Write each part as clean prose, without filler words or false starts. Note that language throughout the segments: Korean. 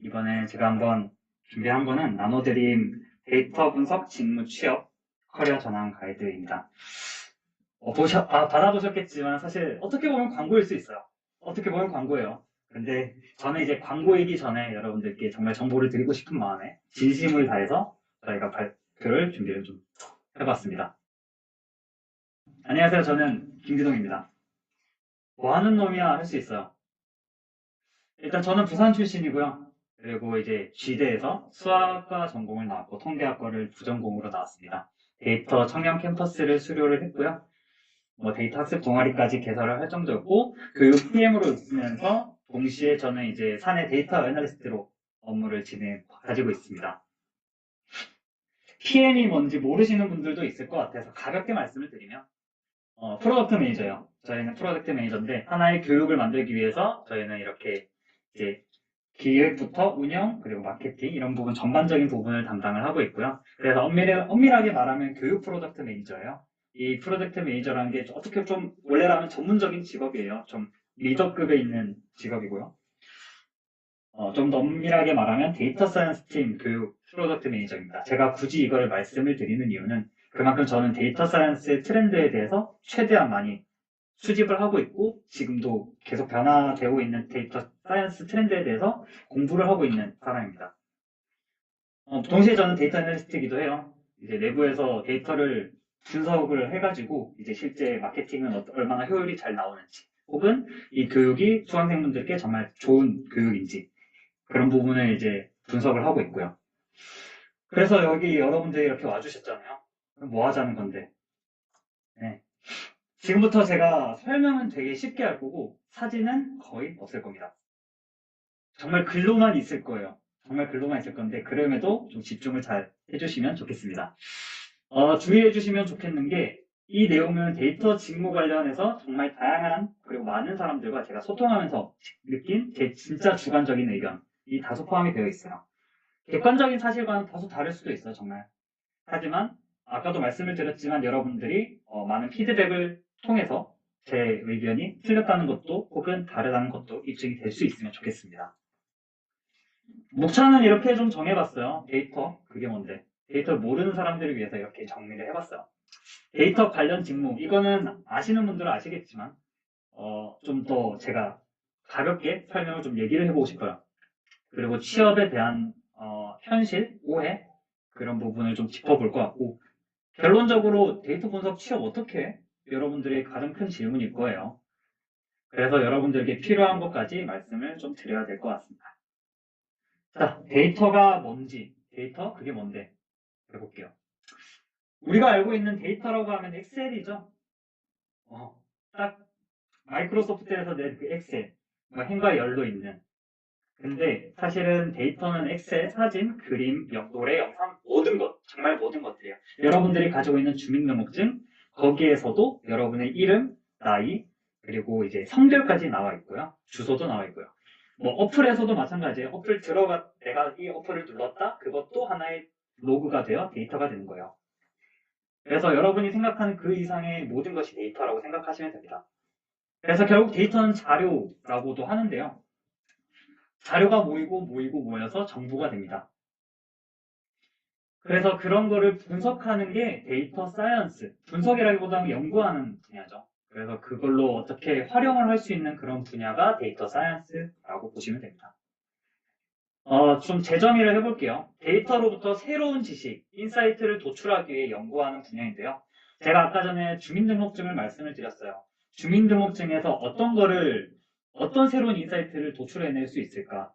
이번에 제가 한번 준비한 거는 나노드림 데이터 분석 직무 취업 커리어 전환 가이드입니다. 받아보셨겠지만 사실 어떻게 보면 광고일 수 있어요. 어떻게 보면 광고예요. 근데 저는 이제 광고이기 전에 여러분들께 정말 정보를 드리고 싶은 마음에 진심을 다해서 저희가 발표를 준비를 좀 해봤습니다. 안녕하세요. 저는 김기동입니다. 뭐 하는 놈이야 할 수 있어요. 일단 저는 부산 출신이고요. 그리고 이제 G대에서 수학과 전공을 나왔고 통계학과를 부전공으로 나왔습니다. 데이터 청년 캠퍼스를 수료를 했고요. 뭐 데이터 학습 동아리까지 개설을 할 정도였고 교육 PM으로 있으면서 동시에 저는 이제 사내 데이터 애널리스트로 업무를 가지고 있습니다. PM이 뭔지 모르시는 분들도 있을 것 같아서 가볍게 말씀을 드리면 프로덕트 매니저예요. 저희는 프로덕트 매니저인데 하나의 교육을 만들기 위해서 저희는 이렇게 이제 기획부터 운영 그리고 마케팅 이런 부분 전반적인 부분을 담당을 하고 있고요. 그래서 엄밀하게 말하면 교육 프로덕트 매니저예요. 이 프로덕트 매니저라는 게 어떻게 좀 원래라면 전문적인 직업이에요. 좀 리더급에 있는 직업이고요. 좀 더 엄밀하게 말하면 데이터 사이언스 팀 교육 프로덕트 매니저입니다. 제가 굳이 이걸 말씀을 드리는 이유는 그만큼 저는 데이터 사이언스의 트렌드에 대해서 최대한 많이 수집을 하고 있고 지금도 계속 변화되고 있는 데이터 사이언스 트렌드에 대해서 공부를 하고 있는 사람입니다. 동시에 저는 데이터 애널리스트이기도 해요. 이제 내부에서 데이터를 분석을 해가지고 이제 실제 마케팅은 얼마나 효율이 잘 나오는지 혹은 이 교육이 수강생분들께 정말 좋은 교육인지 그런 부분을 이제 분석을 하고 있고요. 그래서 여기 여러분들이 이렇게 와주셨잖아요. 그럼 뭐 하자는 건데. 네. 지금부터 제가 설명은 되게 쉽게 할 거고 사진은 거의 없을 겁니다. 정말 글로만 있을 거예요. 정말 글로만 있을 건데 그럼에도 좀 집중을 잘 해주시면 좋겠습니다. 주의해 주시면 좋겠는 게 이 내용은 데이터 직무 관련해서 정말 다양한 그리고 많은 사람들과 제가 소통하면서 느낀 제 진짜 주관적인 의견이 다소 포함이 되어 있어요. 객관적인 사실과는 다소 다를 수도 있어요, 정말. 하지만 아까도 말씀을 드렸지만 여러분들이 많은 피드백을 통해서 제 의견이 틀렸다는 것도 혹은 다르다는 것도 입증이 될 수 있으면 좋겠습니다. 목차는 이렇게 좀 정해봤어요. 데이터, 그게 뭔데? 데이터를 모르는 사람들을 위해서 이렇게 정리를 해봤어요. 데이터 관련 직무, 이거는 아시는 분들은 아시겠지만 좀 더 제가 가볍게 설명을 좀 얘기를 해보고 싶어요. 그리고 취업에 대한 현실, 오해 그런 부분을 좀 짚어볼 것 같고 결론적으로 데이터 분석 취업 어떻게 해? 여러분들의 가장 큰 질문일 거예요. 그래서 여러분들에게 필요한 것까지 말씀을 좀 드려야 될 것 같습니다. 자, 데이터가 뭔지, 데이터 그게 뭔데 해볼게요. 우리가 알고 있는 데이터라고 하면 엑셀이죠. 딱 마이크로소프트에서 낸 그 엑셀, 뭐 행과 열도 있는. 근데 사실은 데이터는 엑셀, 사진, 그림, 노래, 영상 모든 것, 정말 모든 것들이에요. 여러분들이 가지고 있는 주민등록증 거기에서도 여러분의 이름, 나이, 그리고 이제 성별까지 나와 있고요. 주소도 나와 있고요. 뭐 어플에서도 마찬가지예요. 내가 이 어플을 눌렀다? 그것도 하나의 로그가 되어 데이터가 되는 거예요. 그래서 여러분이 생각하는 그 이상의 모든 것이 데이터라고 생각하시면 됩니다. 그래서 결국 데이터는 자료라고도 하는데요. 자료가 모이고 모여서 정보가 됩니다. 그래서 그런 거를 분석하는 게 데이터 사이언스, 분석이라기보다는 연구하는 분야죠. 그래서 그걸로 어떻게 활용을 할 수 있는 그런 분야가 데이터 사이언스라고 보시면 됩니다. 좀 재정의를 해볼게요. 데이터로부터 새로운 지식, 인사이트를 도출하기 위해 연구하는 분야인데요. 제가 아까 전에 주민등록증을 말씀을 드렸어요. 주민등록증에서 어떤 새로운 인사이트를 도출해낼 수 있을까?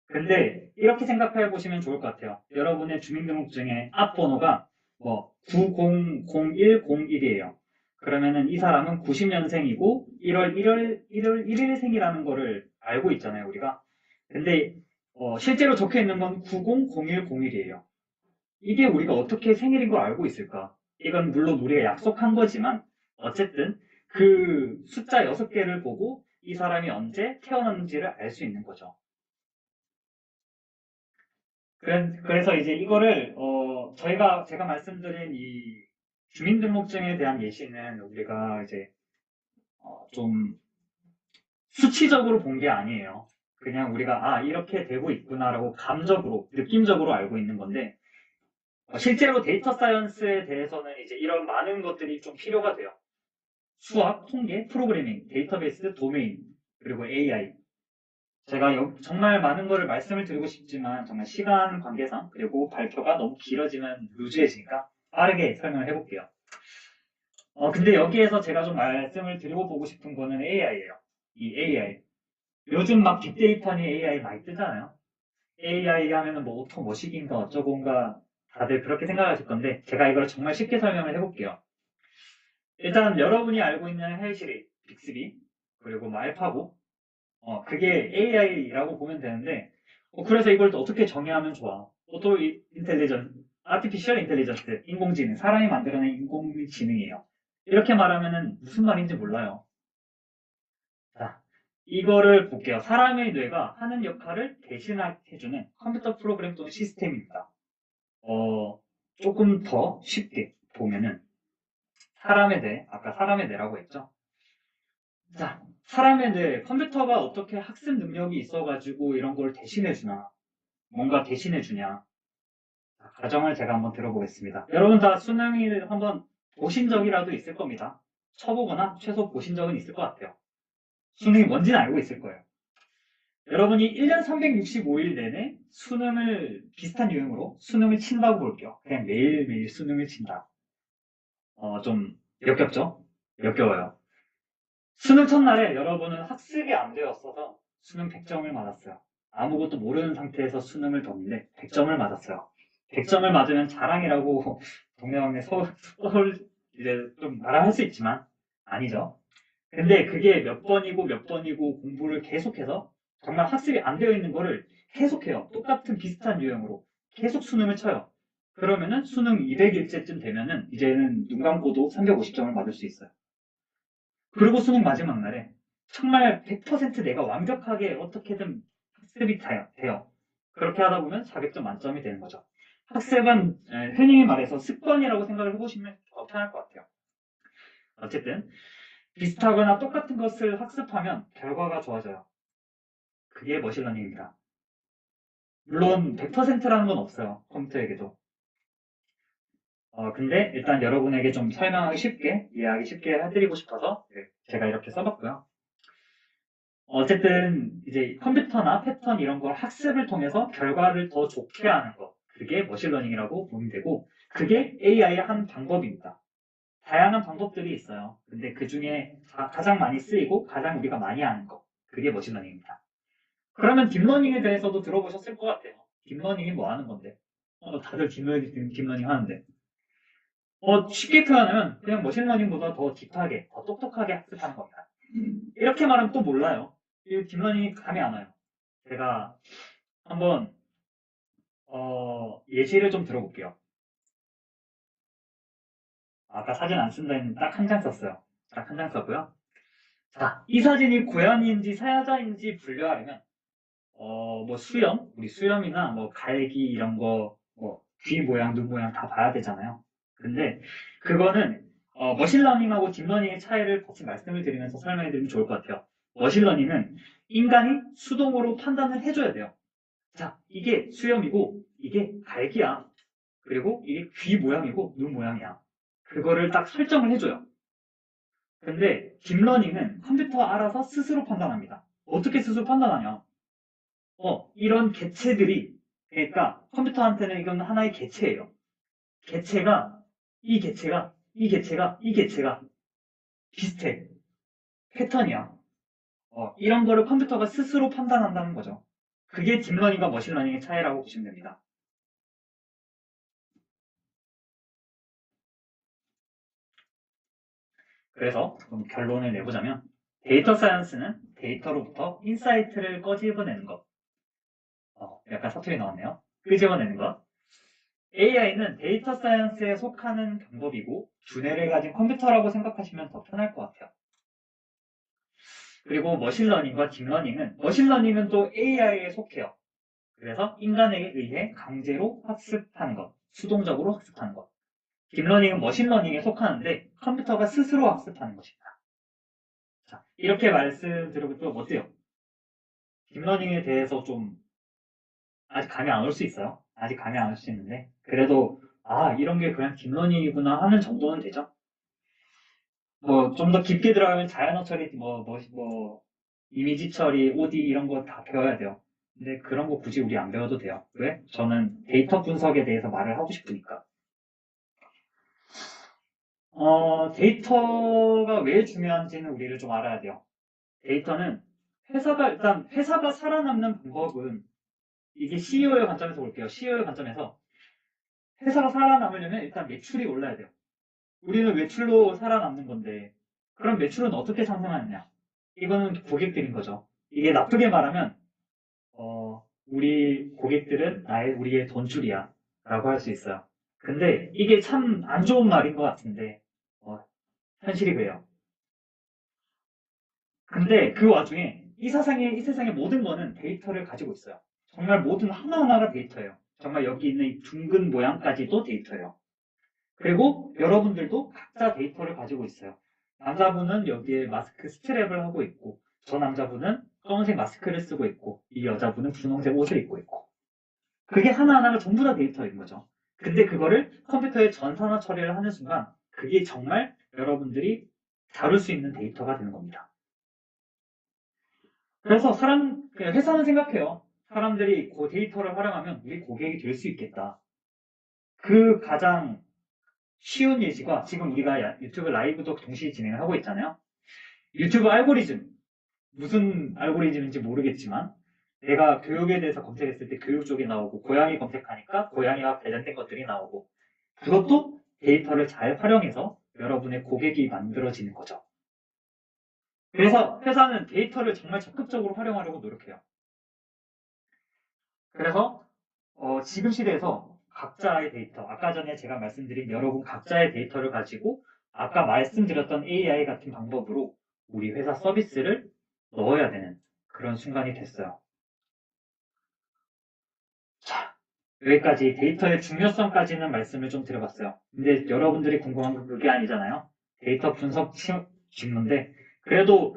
근데 이렇게 생각해 보시면 좋을 것 같아요. 여러분의 주민등록증의 앞번호가 뭐 900101이에요. 그러면은 이 사람은 90년생이고 1월 1일생이라는 거를 알고 있잖아요, 우리가. 근데 실제로 적혀 있는 건 900101이에요. 이게 우리가 어떻게 생일인 걸 알고 있을까? 이건 물론 우리가 약속한 거지만 어쨌든 그 숫자 6개를 보고 이 사람이 언제 태어났는지를 알 수 있는 거죠. 그래서 이제 이거를 제가 말씀드린 이 주민등록증에 대한 예시는 우리가 이제 좀 수치적으로 본 게 아니에요. 그냥 우리가 이렇게 되고 있구나라고 감적으로, 느낌적으로 알고 있는 건데 실제로 데이터 사이언스에 대해서는 이제 이런 많은 것들이 좀 필요가 돼요. 수학, 통계, 프로그래밍, 데이터베이스, 도메인, 그리고 AI. 제가 정말 많은 거를 말씀을 드리고 싶지만 정말 시간 관계상 그리고 발표가 너무 길어지면 루즈해지니까 빠르게 설명을 해볼게요. 근데 여기에서 제가 좀 말씀을 드리고 보고 싶은 거는 AI예요. 이 AI. 요즘 막 빅데이터니 AI 많이 뜨잖아요. AI 하면은 뭐 오토머신인가 어쩌고인가 다들 그렇게 생각하실 건데 제가 이걸 정말 쉽게 설명을 해볼게요. 일단 여러분이 알고 있는 헤이시리, 빅스비, 그리고 뭐 알파고 그게 AI라고 보면 되는데 그래서 이걸 또 어떻게 정의하면 좋아? 오토 인텔리전스, 아티피셜 인텔리전스, 인공지능, 사람이 만들어낸 인공지능이에요. 이렇게 말하면은 무슨 말인지 몰라요. 자, 이거를 볼게요. 사람의 뇌가 하는 역할을 대신해주는 컴퓨터 프로그램 또는 시스템입니다. 조금 더 쉽게 보면은 사람의 뇌, 아까 사람의 뇌라고 했죠? 자, 사람의 뇌, 컴퓨터가 어떻게 학습 능력이 있어가지고 이런 걸 대신해주나? 뭔가 대신해주냐? 자, 가정을 제가 한번 들어보겠습니다. 여러분 다 수능을 한번 보신 적이라도 있을 겁니다. 쳐보거나 최소 보신 적은 있을 것 같아요. 수능이 뭔지는 알고 있을 거예요. 여러분이 1년 365일 내내 수능을 비슷한 유형으로 수능을 친다고 볼게요. 그냥 매일매일 수능을 친다. 좀 역겹죠? 역겨워요. 수능 첫날에 여러분은 학습이 안 되었어서 수능 100점을 맞았어요. 아무것도 모르는 상태에서 수능을 뒀는데 100점을 맞았어요. 100점을 맞으면 자랑이라고 동네방네 서울 이제 좀 말을 할 수 있지만 아니죠. 근데 그게 몇 번이고 몇 번이고 공부를 계속해서 정말 학습이 안 되어 있는 거를 계속해요. 똑같은 비슷한 유형으로 계속 수능을 쳐요. 그러면은 수능 200일째쯤 되면은 이제는 눈 감고도 350점을 받을 수 있어요. 그리고 수능 마지막 날에 정말 100% 내가 완벽하게 어떻게든 학습이 돼요. 그렇게 하다 보면 400점 만점이 되는 거죠. 학습은 흔히 말해서 습관이라고 생각을 해보시면 더 편할 것 같아요. 어쨌든 비슷하거나 똑같은 것을 학습하면 결과가 좋아져요. 그게 머신러닝입니다. 물론 100%라는 건 없어요. 컴퓨터에게도. 근데 일단 여러분에게 좀 설명하기 쉽게, 이해하기 쉽게 해드리고 싶어서 제가 이렇게 써봤고요. 어쨌든 이제 컴퓨터나 패턴 이런 걸 학습을 통해서 결과를 더 좋게 하는 것. 그게 머신러닝이라고 보면 되고, 그게 AI의 한 방법입니다. 다양한 방법들이 있어요. 근데 그 중에 가장 많이 쓰이고 가장 우리가 많이 하는 것. 그게 머신러닝입니다. 그러면 딥러닝에 대해서도 들어보셨을 것 같아요. 딥러닝이 뭐 하는 건데? 다들 딥러닝 하는데. 쉽게 표현하면 그냥 머신러닝보다 더 딥하게, 더 똑똑하게 학습하는 겁니다. 이렇게 말하면 또 몰라요. 이 딥러닝이 감이 안 와요. 제가 한번 예시를 좀 들어볼게요. 아까 사진 안 쓴다 했는데 딱 한 장 썼어요. 딱 한 장 썼고요. 자, 이 사진이 고양이인지 사자인지 분류하려면 뭐 수염, 우리 수염이나 뭐 갈기 이런 거, 뭐 귀 모양, 눈 모양 다 봐야 되잖아요. 근데 그거는 머신러닝하고 딥러닝의 차이를 같이 말씀을 드리면서 설명해 드리면 좋을 것 같아요. 머신러닝은 인간이 수동으로 판단을 해줘야 돼요. 자, 이게 수염이고 이게 갈기야. 그리고 이게 귀 모양이고 눈 모양이야. 그거를 딱 설정을 해줘요. 근데 딥러닝은 컴퓨터 알아서 스스로 판단합니다. 어떻게 스스로 판단하냐? 이런 개체들이 그러니까 컴퓨터한테는 이건 하나의 개체예요. 개체가 이 개체가 이 개체가 이 개체가 비슷해. 패턴이야. 이런 거를 컴퓨터가 스스로 판단한다는 거죠. 그게 딥러닝과 머신러닝의 차이라고 보시면 됩니다. 그래서 좀 결론을 내보자면 데이터 사이언스는 데이터로부터 인사이트를 꺼집어내는 것. 약간 사투리 나왔네요. 끄집어내는 것. AI는 데이터 사이언스에 속하는 방법이고 두뇌를 가진 컴퓨터라고 생각하시면 더 편할 것 같아요. 그리고 머신러닝과 딥러닝은 머신러닝은 또 AI에 속해요. 그래서 인간에 의해 강제로 학습하는 것, 수동적으로 학습하는 것. 딥러닝은 머신러닝에 속하는데 컴퓨터가 스스로 학습하는 것입니다. 자, 이렇게 말씀드려보면 어때요? 딥러닝에 대해서 좀 아직 감이 안 올 수 있어요. 아직 감이 안 올 수 있는데 그래도 아 이런 게 그냥 딥러닝이구나 하는 정도는 되죠. 뭐 좀 더 깊게 들어가면 자연어 처리, 뭐 이미지 처리, OD 이런 거 다 배워야 돼요. 근데 그런 거 굳이 우리 안 배워도 돼요. 왜? 저는 데이터 분석에 대해서 말을 하고 싶으니까. 데이터가 왜 중요한지는 우리를 좀 알아야 돼요. 데이터는 일단 회사가 살아남는 방법은 이게 CEO의 관점에서 볼게요. CEO의 관점에서 회사가 살아남으려면 일단 매출이 올라야 돼요. 우리는 매출로 살아남는 건데 그럼 매출은 어떻게 상승하느냐? 이거는 고객들인 거죠. 이게 나쁘게 말하면 우리 고객들은 우리의 돈줄이야 라고 할 수 있어요. 근데 이게 참 안 좋은 말인 것 같은데 현실이 그래요. 근데 그 와중에 이 세상의 모든 거는 데이터를 가지고 있어요. 정말 모든 하나하나가 데이터예요. 정말 여기 있는 이 둥근 모양까지도 데이터예요. 그리고 여러분들도 각자 데이터를 가지고 있어요. 남자분은 여기에 마스크 스트랩을 하고 있고, 저 남자분은 검은색 마스크를 쓰고 있고, 이 여자분은 분홍색 옷을 입고 있고. 그게 하나하나가 전부 다 데이터인 거죠. 근데 그거를 컴퓨터에 전산화 처리를 하는 순간, 그게 정말 여러분들이 다룰 수 있는 데이터가 되는 겁니다. 그래서 회사는 생각해요. 사람들이 그 데이터를 활용하면 우리 고객이 될 수 있겠다. 그 가장 쉬운 예시가 지금 우리가 유튜브 라이브도 동시에 진행을 하고 있잖아요. 유튜브 알고리즘, 무슨 알고리즘인지 모르겠지만 내가 교육에 대해서 검색했을 때 교육 쪽이 나오고 고양이 검색하니까 고양이와 관련된 것들이 나오고 그것도 데이터를 잘 활용해서 여러분의 고객이 만들어지는 거죠. 그래서 회사는 데이터를 정말 적극적으로 활용하려고 노력해요. 그래서 지금 시대에서 각자의 데이터, 아까 전에 제가 말씀드린 여러분 각자의 데이터를 가지고 아까 말씀드렸던 AI 같은 방법으로 우리 회사 서비스를 넣어야 되는 그런 순간이 됐어요. 자, 여기까지 데이터의 중요성까지는 말씀을 좀 드려봤어요. 근데 여러분들이 궁금한 건 그게 아니잖아요. 데이터 분석 직무인데 그래도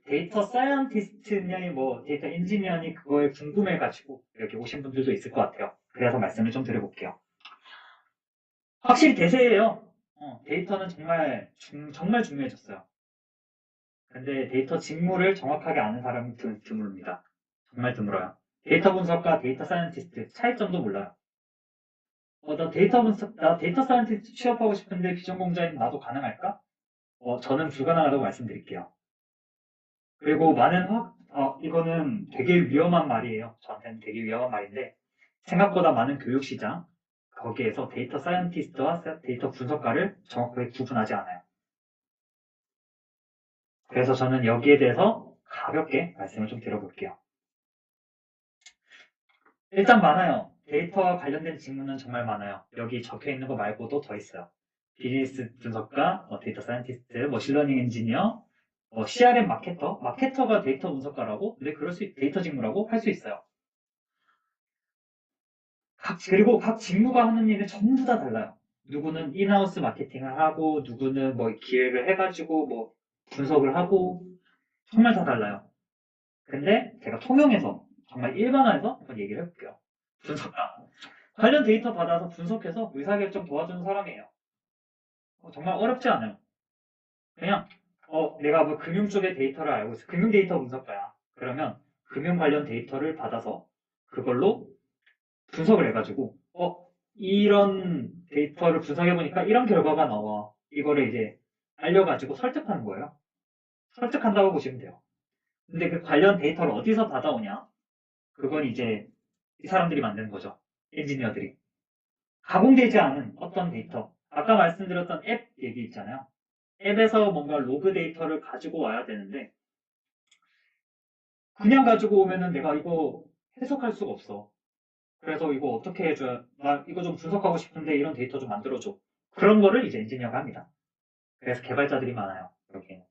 데이터 사이언티스트니 뭐 데이터 엔지니어니 그거에 궁금해가지고 여기 오신 분들도 있을 것 같아요. 그래서 말씀을 좀 드려볼게요. 확실히 대세예요. 데이터는 정말 중요해졌어요. 근데 데이터 직무를 정확하게 아는 사람이 드뭅니다. 정말 드물어요. 데이터 분석과 데이터 사이언티스트 차이점도 몰라요. 나 데이터 사이언티스트 취업하고 싶은데 비전공자인 나도 가능할까? 저는 불가능하다고 말씀드릴게요. 그리고 이거는 되게 위험한 말이에요. 저한테는 되게 위험한 말인데, 생각보다 많은 교육시장, 거기에서 데이터 사이언티스트와 데이터 분석가를 정확하게 구분하지 않아요. 그래서 저는 여기에 대해서 가볍게 말씀을 좀 드려볼게요. 일단 많아요. 데이터와 관련된 직무는 정말 많아요. 여기 적혀 있는 거 말고도 더 있어요. 비즈니스 분석가, 데이터 사이언티스트, 머신러닝 엔지니어, CRM 마케터가 데이터 분석가라고? 근데 데이터 직무라고 할 수 있어요. 그리고 각 직무가 하는 일은 전부 다 달라요. 누구는 인하우스 마케팅을 하고, 누구는 뭐 기획을 해가지고 뭐 분석을 하고, 정말 다 달라요. 근데 제가 통용해서, 정말 일반화해서 한번 얘기를 해볼게요. 분석가. 관련 데이터 받아서 분석해서 의사결정 도와주는 사람이에요. 정말 어렵지 않아요. 그냥, 내가 뭐 금융 쪽의 데이터를 알고 있어. 금융 데이터 분석가야. 그러면 금융 관련 데이터를 받아서 그걸로 분석을 해가지고, 이런 데이터를 분석해보니까 이런 결과가 나와. 이거를 이제 알려가지고 설득하는 거예요. 설득한다고 보시면 돼요. 근데 그 관련 데이터를 어디서 받아오냐? 그건 이제 이 사람들이 만드는 거죠. 엔지니어들이. 가공되지 않은 어떤 데이터. 아까 말씀드렸던 앱 얘기 있잖아요. 앱에서 뭔가 로그 데이터를 가지고 와야 되는데, 그냥 가지고 오면은 내가 이거 해석할 수가 없어. 그래서 이거 어떻게 해줘야, 나 이거 좀 분석하고 싶은데 이런 데이터 좀 만들어줘. 그런 거를 이제 엔지니어가 합니다. 그래서 개발자들이 많아요. 여기는.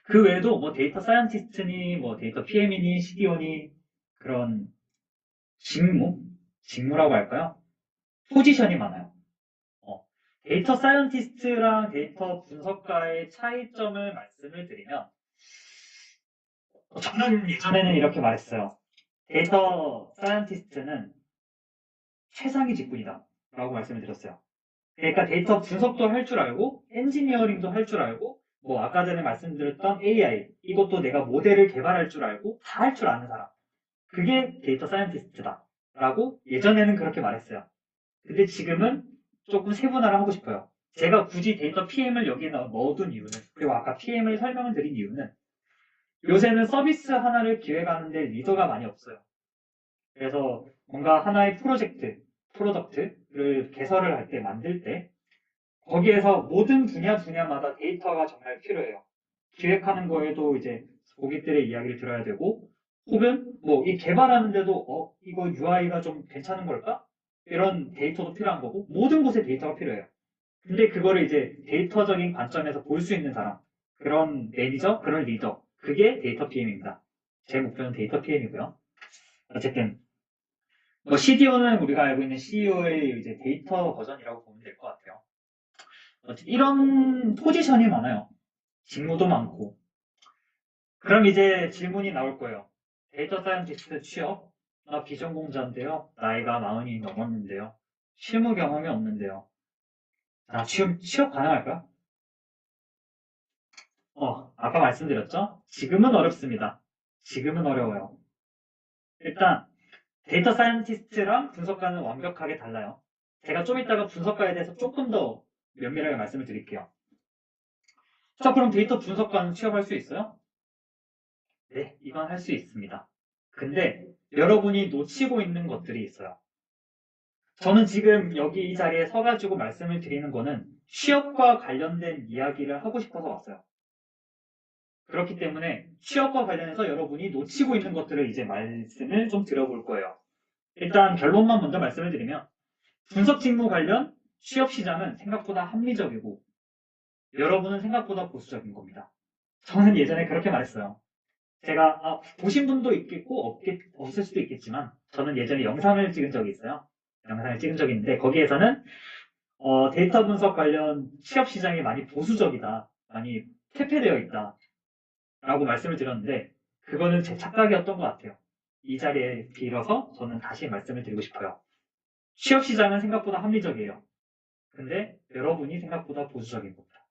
그 외에도 뭐 데이터 사이언티스트니, 뭐 데이터 PM이니, CDO니, 그런 직무라고 할까요? 포지션이 많아요. 어, 데이터 사이언티스트랑 데이터 분석가의 차이점을 말씀을 드리면, 저는 예전에는 이렇게 말했어요. 데이터 사이언티스트는 최상위 직군이다. 라고 말씀을 드렸어요. 그러니까 데이터 분석도 할 줄 알고, 엔지니어링도 할 줄 알고, 뭐 아까 전에 말씀드렸던 AI, 이것도 내가 모델을 개발할 줄 알고, 다 할 줄 아는 사람. 그게 데이터 사이언티스트다. 라고 예전에는 그렇게 말했어요. 근데 지금은 조금 세분화를 하고 싶어요. 제가 굳이 데이터 PM을 여기에 넣어둔 이유는, 그리고 아까 PM을 설명을 드린 이유는, 요새는 서비스 하나를 기획하는데 리더가 많이 없어요. 그래서 뭔가 하나의 프로덕트를 개설을 할 때, 만들 때, 거기에서 모든 분야마다 데이터가 정말 필요해요. 기획하는 거에도 이제 고객들의 이야기를 들어야 되고, 혹은 뭐 이 개발하는데도 이거 UI가 좀 괜찮은 걸까? 이런 데이터도 필요한 거고, 모든 곳에 데이터가 필요해요. 근데 그거를 이제 데이터적인 관점에서 볼 수 있는 사람, 그런 매니저, 그런 리더, 그게 데이터 PM입니다. 제 목표는 데이터 PM이고요. 어쨌든 뭐 CDO는 우리가 알고 있는 CEO의 이제 데이터 버전이라고 보면 될 것 같아요. 이런 포지션이 많아요. 직무도 많고. 그럼 이제 질문이 나올 거예요. 데이터 사이언티스트 취업? 나 비전공자인데요. 나이가 40이 넘었는데요. 실무 경험이 없는데요. 자, 취업 가능할까? 아까 말씀드렸죠? 지금은 어렵습니다. 지금은 어려워요. 일단 데이터 사이언티스트랑 분석가는 완벽하게 달라요. 제가 좀 이따가 분석가에 대해서 조금 더 면밀하게 말씀을 드릴게요. 자, 그럼 데이터 분석가는 취업할 수 있어요? 네, 이건 할 수 있습니다. 근데 여러분이 놓치고 있는 것들이 있어요. 저는 지금 여기 이 자리에 서가지고 말씀을 드리는 거는 취업과 관련된 이야기를 하고 싶어서 왔어요. 그렇기 때문에 취업과 관련해서 여러분이 놓치고 있는 것들을 이제 말씀을 좀 드려볼 거예요. 일단 결론만 먼저 말씀을 드리면 분석 직무 관련 취업 시장은 생각보다 합리적이고 여러분은 생각보다 보수적인 겁니다. 저는 예전에 그렇게 말했어요. 제가 보신 분도 있겠고 없을 수도 있겠지만 저는 예전에 영상을 찍은 적이 있어요. 영상을 찍은 적이 있는데 거기에서는 데이터 분석 관련 취업 시장이 많이 보수적이다. 많이 퇴폐되어 있다. 라고 말씀을 드렸는데 그거는 제 착각이었던 것 같아요. 이 자리에 빌어서 저는 다시 말씀을 드리고 싶어요. 취업 시장은 생각보다 합리적이에요. 근데 여러분이 생각보다 보수적인 겁니다.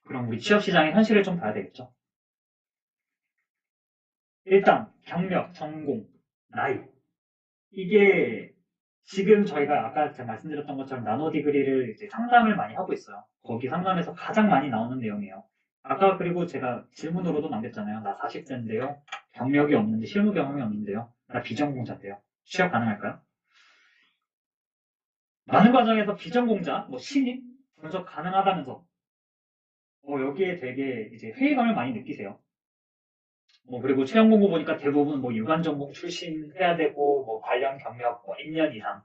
그럼 우리 취업 시장의 현실을 좀 봐야 되겠죠. 일단 경력, 전공, 나이 이게 지금 저희가 아까 제가 말씀드렸던 것처럼 나노 디그리를 이제 상담을 많이 하고 있어요. 거기 상담에서 가장 많이 나오는 내용이에요. 아까 그리고 제가 질문으로도 남겼잖아요. 나 40대인데요. 경력이 없는데 실무 경험이 없는데요. 나 비전공자인데요. 취업 가능할까요? 많은 과정에서 비전공자, 뭐 신입, 분석 가능하다면서 여기에 되게 이제 회의감을 많이 느끼세요. 그리고 채용 공고 보니까 대부분 뭐 유관 전공 출신 해야 되고 뭐 관련 경력 뭐 1년 이상.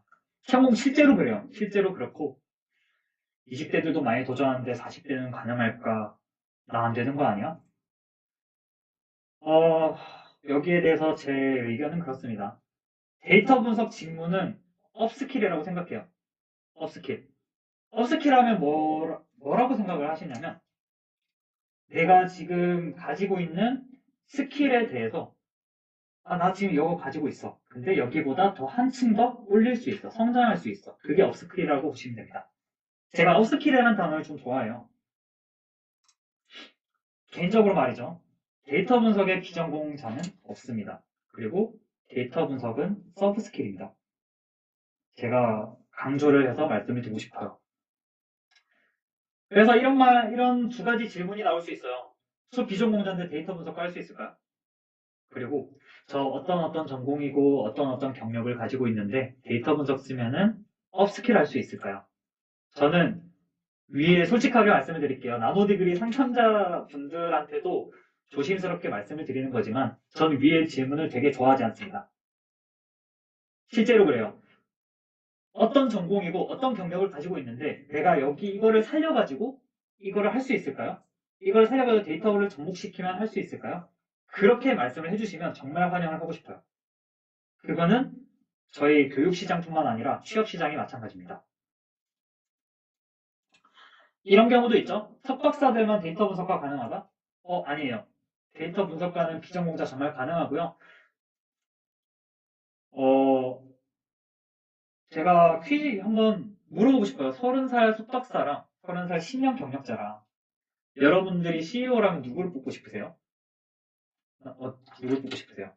채용 공고 실제로 그래요. 실제로 그렇고 20대들도 많이 도전하는데 40대는 가능할까? 나 안 되는 거 아니야? 어, 여기에 대해서 제 의견은 그렇습니다. 데이터 분석 직무는 업스킬이라고 생각해요. 업스킬. 업스킬하면 뭐라고 생각을 하시냐면 내가 지금 가지고 있는 스킬에 대해서 나 지금 이거 가지고 있어. 근데 여기보다 더 한층 더 올릴 수 있어. 성장할 수 있어. 그게 업스킬이라고 보시면 됩니다. 제가 업스킬이라는 단어를 좀 좋아해요. 개인적으로 말이죠. 데이터 분석의 비전공자는 없습니다. 그리고 데이터 분석은 서브 스킬입니다. 제가 강조를 해서 말씀을 드리고 싶어요. 그래서 이런 두 가지 질문이 나올 수 있어요. 저 비전공자인데 데이터 분석 할 수 있을까요? 그리고 저 어떤 전공이고 어떤 경력을 가지고 있는데 데이터 분석 쓰면은 업스킬 할 수 있을까요? 저는 위에 솔직하게 말씀을 드릴게요. 나노 디그리 상담자 분들한테도 조심스럽게 말씀을 드리는 거지만 저는 위에 질문을 되게 좋아하지 않습니다. 실제로 그래요. 어떤 전공이고 어떤 경력을 가지고 있는데 내가 여기 이거를 살려가지고 이거를 할 수 있을까요? 이걸 살려가지고 데이터를 접목시키면 할 수 있을까요? 그렇게 말씀을 해주시면 정말 환영을 하고 싶어요. 그거는 저희 교육시장뿐만 아니라 취업시장이 마찬가지입니다. 이런 경우도 있죠. 석박사들만 데이터 분석가 가능하다? 아니에요. 데이터 분석과는 비전공자 정말 가능하고요. 어, 제가 퀴즈 한번 물어보고 싶어요. 30살 숙박사랑 30살 신년 경력자랑 여러분들이 CEO라면 누구를 뽑고 싶으세요? 누구를 뽑고 싶으세요?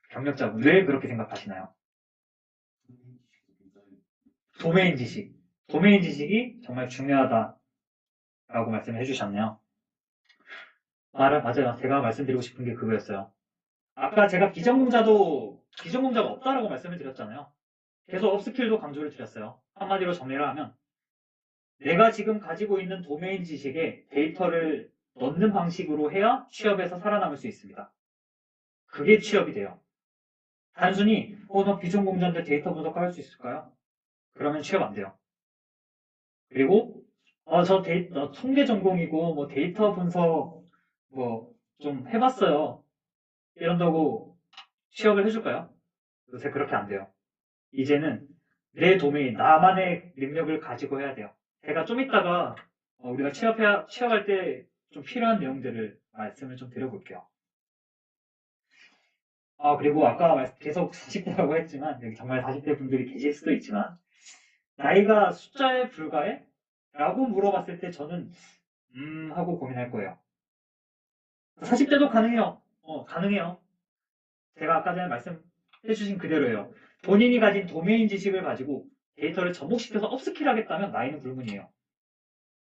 경력자분 왜 그렇게 생각하시나요? 도메인 지식. 도메인 지식이 정말 중요하다라고 말씀을 해주셨네요. 맞아요. 제가 말씀드리고 싶은 게 그거였어요. 아까 제가 비전공자가 없다라고 말씀을 드렸잖아요. 계속 업스킬도 강조를 드렸어요. 한마디로 정리를 하면 내가 지금 가지고 있는 도메인 지식에 데이터를 넣는 방식으로 해야 취업에서 살아남을 수 있습니다. 그게 취업이 돼요. 단순히 나 비전공자인데 데이터 분석할 수 있을까요? 그러면 취업 안 돼요. 그리고 저 통계 전공이고 뭐 데이터 분석 뭐 좀 해봤어요. 이런다고 취업을 해줄까요? 요새 그렇게 안 돼요. 이제는 내 도메인, 나만의 능력을 가지고 해야 돼요. 제가 좀 이따가 우리가 취업할 때 좀 필요한 내용들을 말씀을 좀 드려볼게요. 그리고 아까 계속 40대라고 했지만, 여기 정말 40대 분들이 계실 수도 있지만, 나이가 숫자에 불과해? 라고 물어봤을 때 저는, 하고 고민할 거예요. 40대도 가능해요. 가능해요. 제가 아까 전에 말씀해주신 그대로예요. 본인이 가진 도메인 지식을 가지고 데이터를 접목시켜서 업스킬 하겠다면 나이는 불문이에요.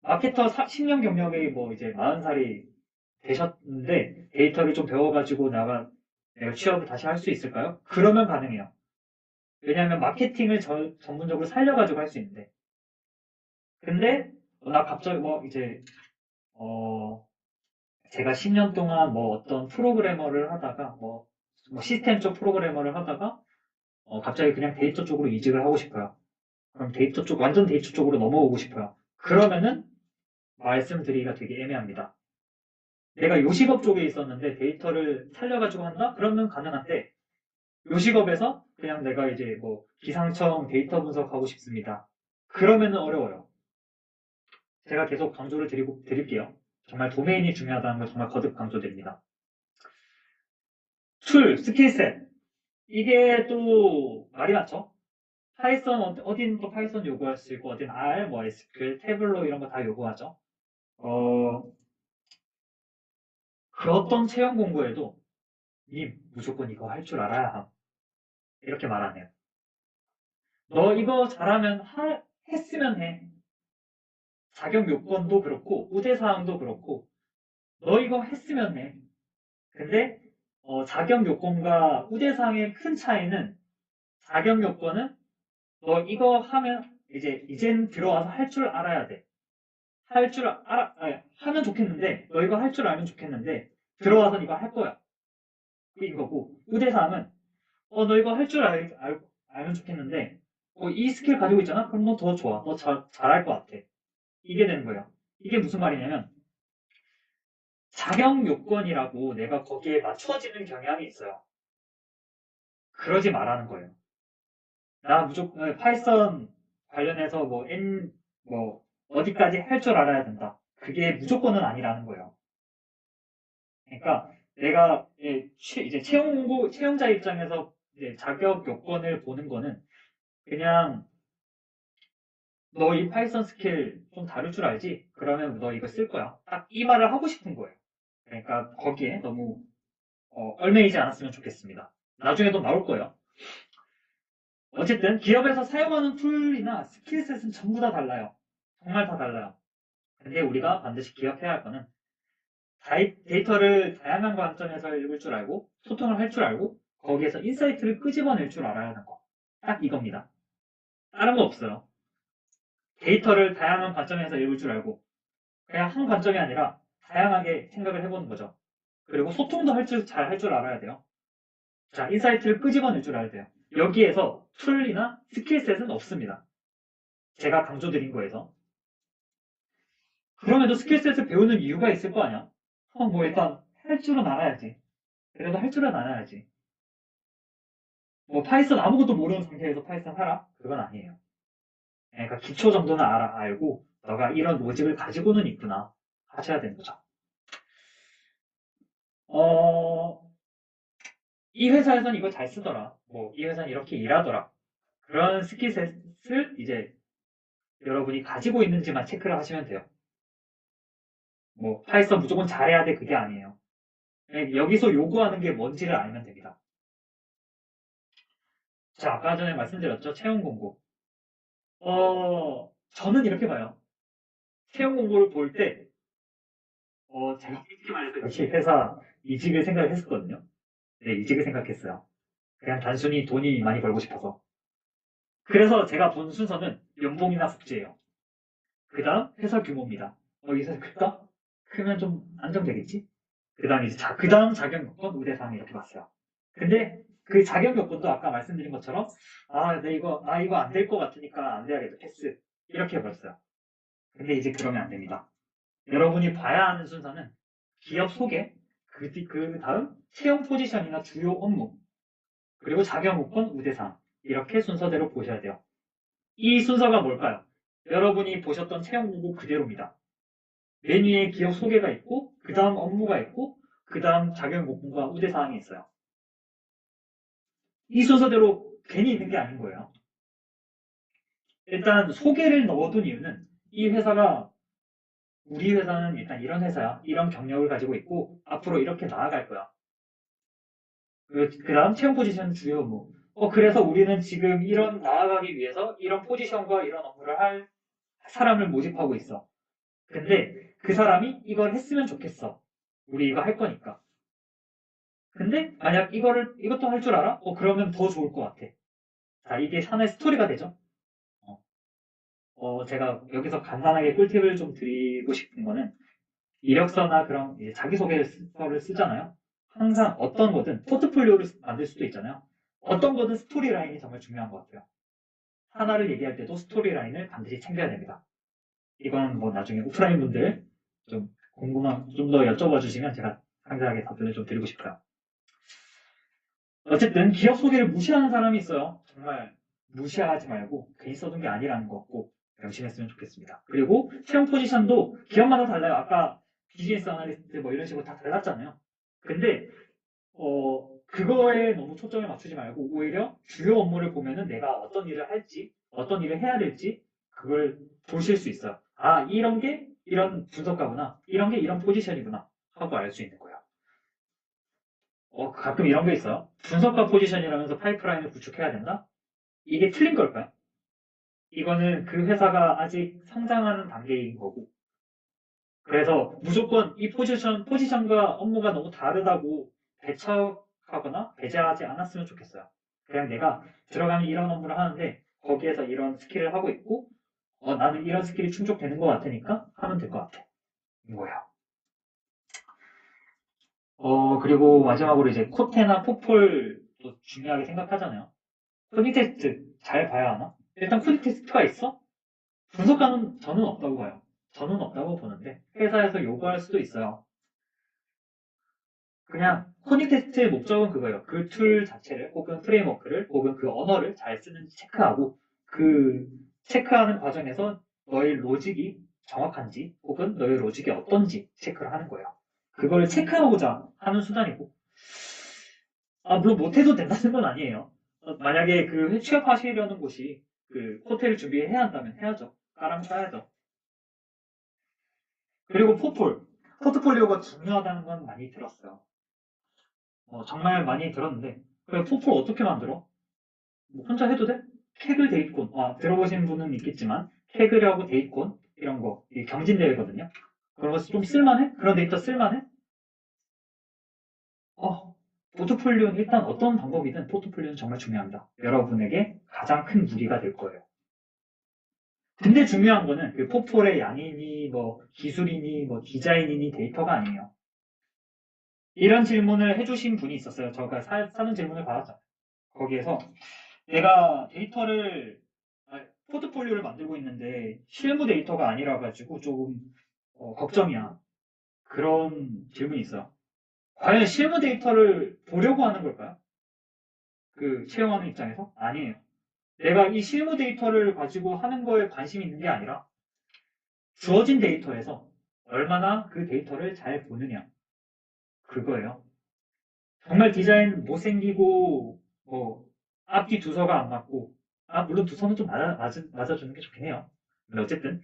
마케터 10년 경력이 뭐 이제 40살이 되셨는데 데이터를 좀 배워가지고 내가 취업을 다시 할 수 있을까요? 그러면 가능해요. 왜냐하면 마케팅을 전문적으로 살려가지고 할 수 있는데. 근데 나 갑자기 뭐 이제 어 제가 10년 동안 뭐 어떤 프로그래머를 하다가 뭐 시스템 쪽 프로그래머를 하다가 갑자기 그냥 데이터 쪽으로 이직을 하고 싶어요. 그럼 완전 데이터 쪽으로 넘어오고 싶어요. 그러면은 말씀드리기가 되게 애매합니다. 내가 요식업 쪽에 있었는데 데이터를 살려가지고 한다? 그러면 가능한데 요식업에서 그냥 내가 이제 뭐 기상청 데이터 분석하고 싶습니다. 그러면은 어려워요. 제가 계속 강조를 드릴게요. 정말 도메인이 중요하다는 걸 정말 거듭 강조드립니다. 스킬셋. 이게 또 말이 많죠? 파이썬, 어디는 또 파이썬 요구할 수 있고, 어디는 R, 뭐 SQL, 태블로 이런 거 다 요구하죠. 어, 그 어떤 체험 공부에도 님 무조건 이거 할 줄 알아야 함. 이렇게 말하네요. 너 이거 잘하면 했으면 해. 자격 요건도 그렇고 우대사항도 그렇고 너 이거 했으면 해. 근데 자격 요건과 우대사항의 큰 차이는 자격 요건은 너 이거 하면 이젠 들어와서 할 줄 알아야 돼. 하면 좋겠는데 너 이거 할 줄 알면 좋겠는데 들어와서 이거 할 거야. 그인 거고 우대사항은 너 이거 할 줄 알면 좋겠는데 이 스킬 가지고 있잖아? 그럼 너 더 좋아. 너 잘할 것 같아. 이게 되는 거예요. 이게 무슨 말이냐면 자격 요건이라고 내가 거기에 맞춰지는 경향이 있어요. 그러지 말라는 거예요. 나 무조건 파이썬 관련해서 어디까지 할 줄 알아야 된다. 그게 무조건은 아니라는 거예요. 그러니까 내가 이제 채용자 입장에서 이제 자격 요건을 보는 거는 그냥 너 이 파이썬 스킬 좀 다룰 줄 알지? 그러면 너 이거 쓸 거야. 딱 이 말을 하고 싶은 거예요. 그러니까 거기에 너무 얽매이지 않았으면 좋겠습니다. 나중에도 나올 거예요. 어쨌든 기업에서 사용하는 툴이나 스킬셋은 전부 다 달라요. 정말 다 달라요. 근데 우리가 반드시 기억해야 할 거는 데이터를 다양한 관점에서 읽을 줄 알고 소통을 할 줄 알고 거기에서 인사이트를 끄집어낼 줄 알아야 하는 거. 딱 이겁니다. 다른 거 없어요. 데이터를 다양한 관점에서 읽을 줄 알고 그냥 한 관점이 아니라 다양하게 생각을 해보는 거죠. 그리고 소통도 잘 할 줄 알아야 돼요. 자, 인사이트를 끄집어낼 줄 알아야 돼요. 여기에서 툴이나 스킬셋은 없습니다. 제가 강조드린 거에서. 그럼에도 스킬셋을 배우는 이유가 있을 거 아니야? 뭐 일단 할 줄은 알아야지. 그래도 할 줄은 알아야지. 뭐 파이썬 아무것도 모르는 상태에서 파이썬 하라? 그건 아니에요. 그러니까 기초 정도는 알고 너가 이런 로직을 가지고는 있구나 하셔야 되는 거죠. 어, 이 회사에선 이거 잘 쓰더라. 뭐, 이 회사는 이렇게 일하더라. 그런 스킬셋을 이제 여러분이 가지고 있는지만 체크를 하시면 돼요. 뭐, 파이썬 무조건 잘해야 돼. 그게 아니에요. 여기서 요구하는 게 뭔지를 알면 됩니다. 자, 아까 전에 말씀드렸죠. 채용 공고. 저는 이렇게 봐요. 채용 공고를 볼 때, 제가 솔직히 말해서 역시 회사 이직을 생각을 했었거든요. 네, 이직을 생각했어요. 그냥 단순히 돈이 많이 벌고 싶어서. 그래서 제가 본 순서는 연봉이나 복지예요. 그 다음 회사 규모입니다. 이 회사 클까? 크면 좀 안정되겠지? 그 다음 이제 그 다음 자격 요건, 우대사항 이렇게 봤어요. 근데 그 자격 요건도 아까 말씀드린 것처럼, 나 이거 안 될 것 같으니까 안 돼야겠다. 패스. 이렇게 해버렸어요. 근데 이제 그러면 안 됩니다. 여러분이 봐야 하는 순서는 기업 소개, 그 다음 채용 포지션이나 주요 업무, 그리고 자격 요건, 우대사항. 이렇게 순서대로 보셔야 돼요. 이 순서가 뭘까요? 여러분이 보셨던 채용 공고 그대로입니다. 맨 위에 기업 소개가 있고, 그 다음 업무가 있고, 그 다음 자격 요건과 우대사항이 있어요. 이 순서대로 괜히 있는 게 아닌 거예요. 일단 소개를 넣어둔 이유는 이 회사가 우리 회사는 일단 이런 회사야. 이런 경력을 가지고 있고 앞으로 이렇게 나아갈 거야. 그 다음 채용 포지션 주요 업무. 그래서 우리는 지금 이런 나아가기 위해서 이런 포지션과 이런 업무를 할 사람을 모집하고 있어. 근데 그 사람이 이걸 했으면 좋겠어. 우리 이거 할 거니까. 근데 만약 이것도 할 줄 알아? 그러면 더 좋을 것 같아. 자, 이게 하나의 스토리가 되죠. 어, 제가 여기서 간단하게 꿀팁을 좀 드리고 싶은 거는 이력서나 그런 자기소개서를 쓰잖아요. 항상 어떤 거든 포트폴리오를 만들 수도 있잖아요. 어떤 거든 스토리라인이 정말 중요한 것 같아요. 하나를 얘기할 때도 스토리라인을 반드시 챙겨야 됩니다. 이건 뭐 나중에 오프라인 분들 좀 좀 더 여쭤봐 주시면 제가 상세하게 답변을 좀 드리고 싶어요. 어쨌든 기업 소개를 무시하는 사람이 있어요. 정말 무시하지 말고 괜히 써둔 게 아니라는 거 꼭 명심했으면 좋겠습니다. 그리고 채용 포지션도 기업마다 달라요. 아까 비즈니스 아날리스트 뭐 이런 식으로 다 달랐잖아요. 근데 그거에 너무 초점을 맞추지 말고 오히려 주요 업무를 보면은 내가 어떤 일을 할지 어떤 일을 해야 될지 그걸 보실 수 있어요. 이런 게 이런 분석가구나. 이런 게 이런 포지션이구나 하고 알 수 있는 거예요. 가끔 이런 게 있어요. 분석가 포지션이라면서 파이프라인을 구축해야 된다? 이게 틀린 걸까요? 이거는 그 회사가 아직 성장하는 단계인 거고. 그래서 무조건 이 포지션과 업무가 너무 다르다고 배척하거나 배제하지 않았으면 좋겠어요. 그냥 내가 들어가면 이런 업무를 하는데 거기에서 이런 스킬을 하고 있고, 나는 이런 스킬이 충족되는 것 같으니까 하면 될 것 같아. 이거예요. 그리고 마지막으로 이제 코테나 포폴도 중요하게 생각하잖아요. 코딩 테스트 잘 봐야 하나? 일단 코딩 테스트가 있어? 분석가는 저는 없다고 봐요. 저는 없다고 보는데 회사에서 요구할 수도 있어요. 그냥 코딩 테스트의 목적은 그거예요. 그 툴 자체를 혹은 프레임워크를 혹은 그 언어를 잘 쓰는지 체크하고 그 체크하는 과정에서 너의 로직이 정확한지 혹은 너의 로직이 어떤지 체크를 하는 거예요. 그걸 체크하고자 하는 수단이고 물론 못해도 된다는 건 아니에요. 만약에 그 취업하시려는 곳이 그 호텔을 준비해야 한다면 해야죠. 까랑 까야죠. 그리고 포트폴리오가 중요하다는 건 많이 들었어요. 정말 많이 들었는데 그래 포폴 어떻게 만들어? 뭐 혼자 해도 돼? 캐글 데이콘 들어보신 분은 있겠지만 캐글하고 데이콘 이런 거 경진대회거든요. 그런 거 좀 쓸만해? 그런 데이터 쓸만해? 포트폴리오는 일단 어떤 방법이든 포트폴리오는 정말 중요합니다. 여러분에게 가장 큰 무기가 될 거예요. 근데 중요한 거는 그 포폴의 양이니 뭐 기술이니 뭐 디자인이니 데이터가 아니에요. 이런 질문을 해주신 분이 있었어요. 제가 사는 질문을 받았잖아요. 거기에서 내가 포트폴리오를 만들고 있는데 실무 데이터가 아니라 가지고 조금 걱정이야. 그런 질문이 있어요. 과연 실무 데이터를 보려고 하는 걸까요? 그 채용하는 입장에서? 아니에요. 내가 이 실무 데이터를 가지고 하는 거에 관심이 있는 게 아니라 주어진 데이터에서 얼마나 그 데이터를 잘 보느냐. 그거예요. 정말 디자인 못생기고, 뭐, 앞뒤 두서가 안 맞고, 물론 두서는 좀 맞아주는 게 좋긴 해요. 근데 어쨌든,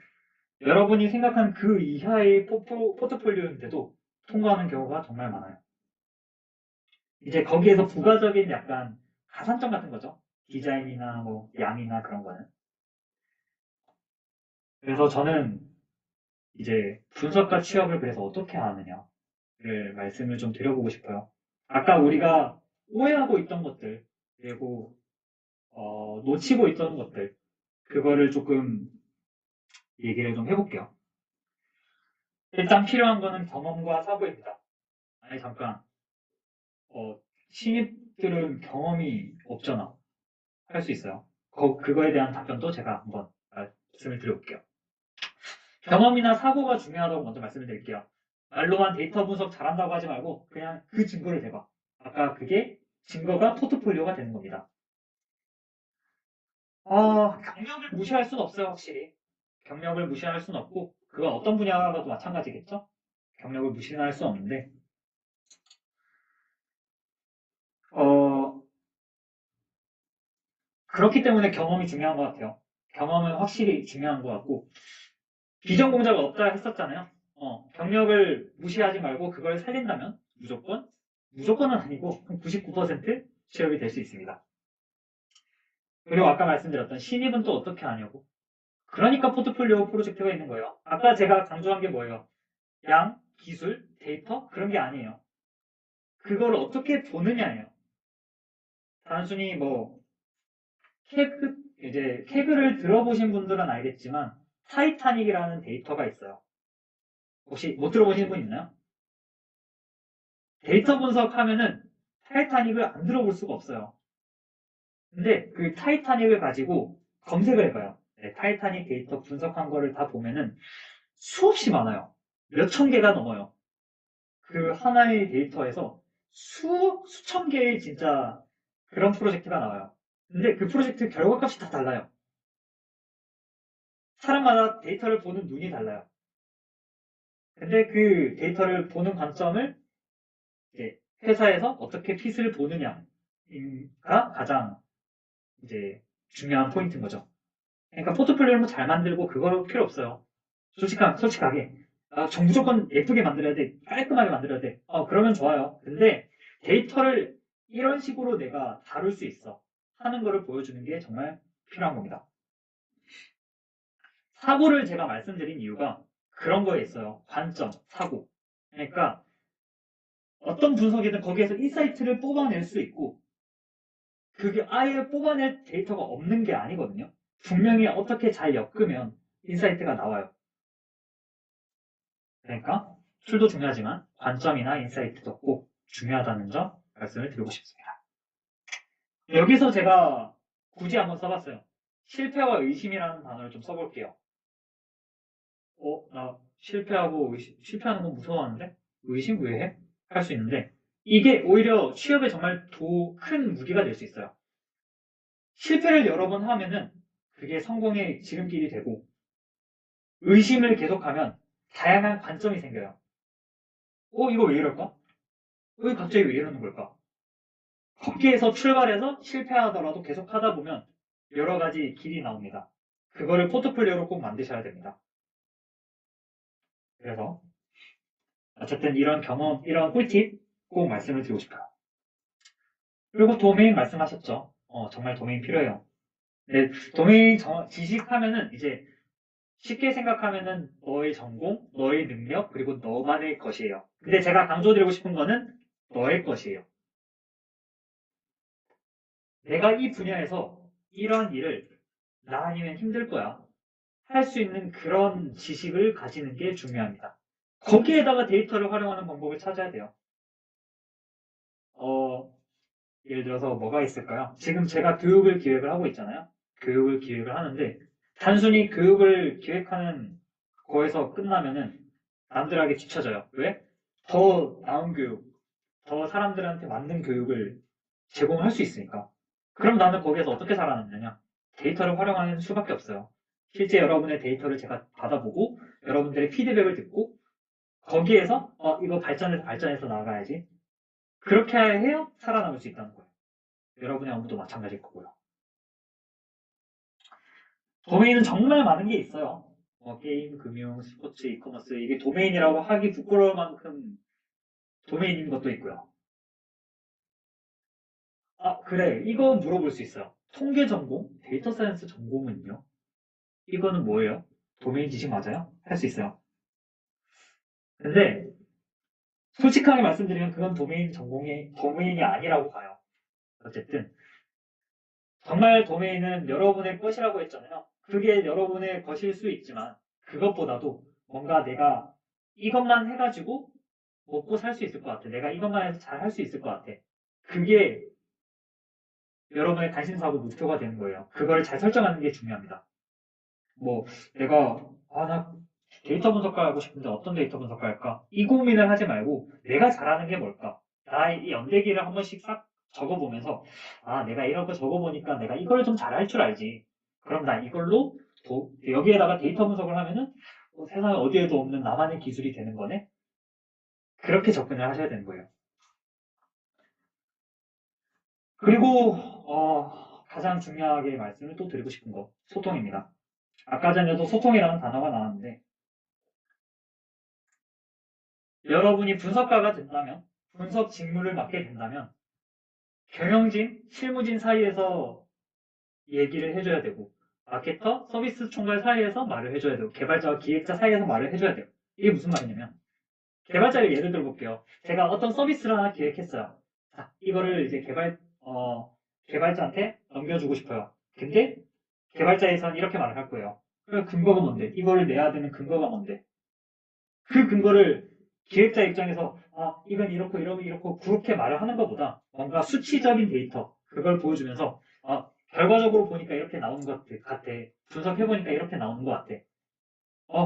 여러분이 생각한 그 이하의 포트폴리오인데도 통과하는 경우가 정말 많아요. 이제 거기에서 부가적인 약간 가산점 같은 거죠. 디자인이나 뭐, 양이나 그런 거는. 그래서 저는 이제 분석가 취업을 그래서 어떻게 하느냐를 말씀을 좀 드려보고 싶어요. 아까 우리가 오해하고 있던 것들, 그리고 놓치고 있던 것들, 그거를 조금 얘기를 좀 해볼게요. 일단 필요한 거는 경험과 사고입니다. 아니, 잠깐. 신입들은 경험이 없잖아. 할 수 있어요. 그거에 대한 답변도 제가 한번 말씀을 드려볼게요. 경험이나 사고가 중요하다고 먼저 말씀을 드릴게요. 말로만 데이터 분석 잘한다고 하지 말고 그냥 그 증거를 대봐. 아까 그게 증거가 포트폴리오가 되는 겁니다. 경력을 무시할 수는 없어요, 확실히. 경력을 무시할 수는 없고, 그건 어떤 분야가도 마찬가지겠죠? 경력을 무시는 할 수 없는데, 어, 그렇기 때문에 경험이 중요한 것 같아요. 경험은 확실히 중요한 것 같고, 비전공자가 없다 했었잖아요. 경력을 무시하지 말고 그걸 살린다면 무조건은 아니고 99% 취업이 될 수 있습니다. 그리고 아까 말씀드렸던 신입은 또 어떻게 하냐고. 그러니까 포트폴리오 프로젝트가 있는 거예요. 아까 제가 강조한 게 뭐예요? 양, 기술, 데이터? 그런 게 아니에요. 그걸 어떻게 보느냐예요. 단순히 뭐, 캐그를 들어보신 분들은 알겠지만, 타이타닉이라는 데이터가 있어요. 혹시 못 들어보신 분 있나요? 데이터 분석하면은 타이타닉을 안 들어볼 수가 없어요. 근데 그 타이타닉을 가지고 검색을 해봐요. 네, 타이타닉 데이터 분석한 거를 다 보면은 수없이 많아요. 몇천 개가 넘어요. 그 하나의 데이터에서 수천 개의 진짜 그런 프로젝트가 나와요. 근데 그 프로젝트 결과값이 다 달라요. 사람마다 데이터를 보는 눈이 달라요. 근데 그 데이터를 보는 관점을 이제 회사에서 어떻게 핏을 보느냐가 가장 이제 중요한 포인트인 거죠. 그러니까 포트폴리오를 뭐잘 만들고 그거 필요 없어요. 솔직하게. 무조건 예쁘게 만들어야 돼. 깔끔하게 만들어야 돼. 그러면 좋아요. 근데 데이터를 이런 식으로 내가 다룰 수 있어. 하는 거를 보여주는 게 정말 필요한 겁니다. 사고를 제가 말씀드린 이유가 그런 거에 있어요. 관점, 사고. 그러니까 어떤 분석이든 거기에서 인사이트를 뽑아낼 수 있고 그게 아예 뽑아낼 데이터가 없는 게 아니거든요. 분명히 어떻게 잘 엮으면 인사이트가 나와요. 그러니까 툴도 중요하지만 관점이나 인사이트도 꼭 중요하다는 점 말씀을 드리고 싶습니다. 여기서 제가 굳이 한번 써봤어요. 실패와 의심이라는 단어를 좀 써볼게요. 나 실패하는 건 무서워하는데? 의심 왜 해? 할 수 있는데, 이게 오히려 취업에 정말 큰 무기가 될 수 있어요. 실패를 여러 번 하면은 그게 성공의 지름길이 되고, 의심을 계속하면 다양한 관점이 생겨요. 이거 왜 이럴까? 갑자기 왜 이러는 걸까? 거기에서 출발해서 실패하더라도 계속 하다 보면 여러 가지 길이 나옵니다. 그거를 포트폴리오로 꼭 만드셔야 됩니다. 그래서 어쨌든 이런 경험, 이런 꿀팁 꼭 말씀을 드리고 싶어요. 그리고 도메인 말씀하셨죠. 정말 도메인 필요해요. 네, 도메인 지식하면은 이제 쉽게 생각하면은 너의 전공, 너의 능력, 그리고 너만의 것이에요. 근데 제가 강조드리고 싶은 거는 너의 것이에요. 내가 이 분야에서 이런 일을 나 아니면 힘들 거야. 할 수 있는 그런 지식을 가지는 게 중요합니다. 거기에다가 데이터를 활용하는 방법을 찾아야 돼요. 어, 예를 들어서 뭐가 있을까요? 지금 제가 교육을 기획을 하고 있잖아요. 교육을 기획을 하는데 단순히 교육을 기획하는 거에서 끝나면은 남들에게 뒤처져요. 왜? 더 나은 교육, 더 사람들한테 맞는 교육을 제공할 수 있으니까. 그럼 나는 거기에서 어떻게 살아남느냐? 데이터를 활용하는 수밖에 없어요. 실제 여러분의 데이터를 제가 받아보고 여러분들의 피드백을 듣고 거기에서 이거 발전해서 나가야지. 그렇게 해야 살아남을 수 있다는 거예요. 여러분의 업무도 마찬가지일 거고요. 도메인은 정말 많은 게 있어요. 게임, 금융, 스포츠, 이커머스 이게 도메인이라고 하기 부끄러울 만큼 도메인인 것도 있고요. 그래. 이거 물어볼 수 있어요. 통계 전공, 데이터 사이언스 전공은요? 이거는 뭐예요? 도메인 지식 맞아요? 할 수 있어요. 근데 솔직하게 말씀드리면 그건 도메인이 아니라고 봐요. 어쨌든 정말 도메인은 여러분의 것이라고 했잖아요. 그게 여러분의 것일 수 있지만 그것보다도 뭔가 내가 이것만 해가지고 먹고 살 수 있을 것 같아. 내가 이것만 해서 잘 할 수 있을 것 같아. 그게 여러분의 관심사고 목표가 되는 거예요. 그거를 잘 설정하는 게 중요합니다. 뭐 내가 나 데이터 분석가 하고 싶은데 어떤 데이터 분석가 할까? 이 고민을 하지 말고 내가 잘하는 게 뭘까? 나의 이 연대기를 한 번씩 싹 적어보면서 내가 이런 거 적어보니까 내가 이걸 좀 잘할 줄 알지. 그럼 나 이걸로 여기에다가 데이터 분석을 하면은 세상에 어디에도 없는 나만의 기술이 되는 거네? 그렇게 접근을 하셔야 되는 거예요. 그리고 가장 중요하게 말씀을 또 드리고 싶은 거 소통입니다. 아까 전에도 소통이라는 단어가 나왔는데 여러분이 분석가가 된다면 분석 직무를 맡게 된다면 경영진, 실무진 사이에서 얘기를 해줘야 되고 마케터, 서비스 총괄 사이에서 말을 해줘야 되고 개발자와 기획자 사이에서 말을 해줘야 돼요. 이게 무슨 말이냐면 개발자를 예를 들어 볼게요. 제가 어떤 서비스를 하나 기획했어요. 자, 이거를 이제 개발자한테 넘겨주고 싶어요. 근데 개발자에서는 이렇게 말을 할 거예요. 그 근거가 뭔데? 이거를 내야 되는 근거가 뭔데? 그 근거를 기획자 입장에서 이건 이렇고 이러고 이렇고 그렇게 말을 하는 것보다 뭔가 수치적인 데이터 그걸 보여주면서 결과적으로 보니까 이렇게 나오는 것 같아. 분석해보니까 이렇게 나오는 것 같아.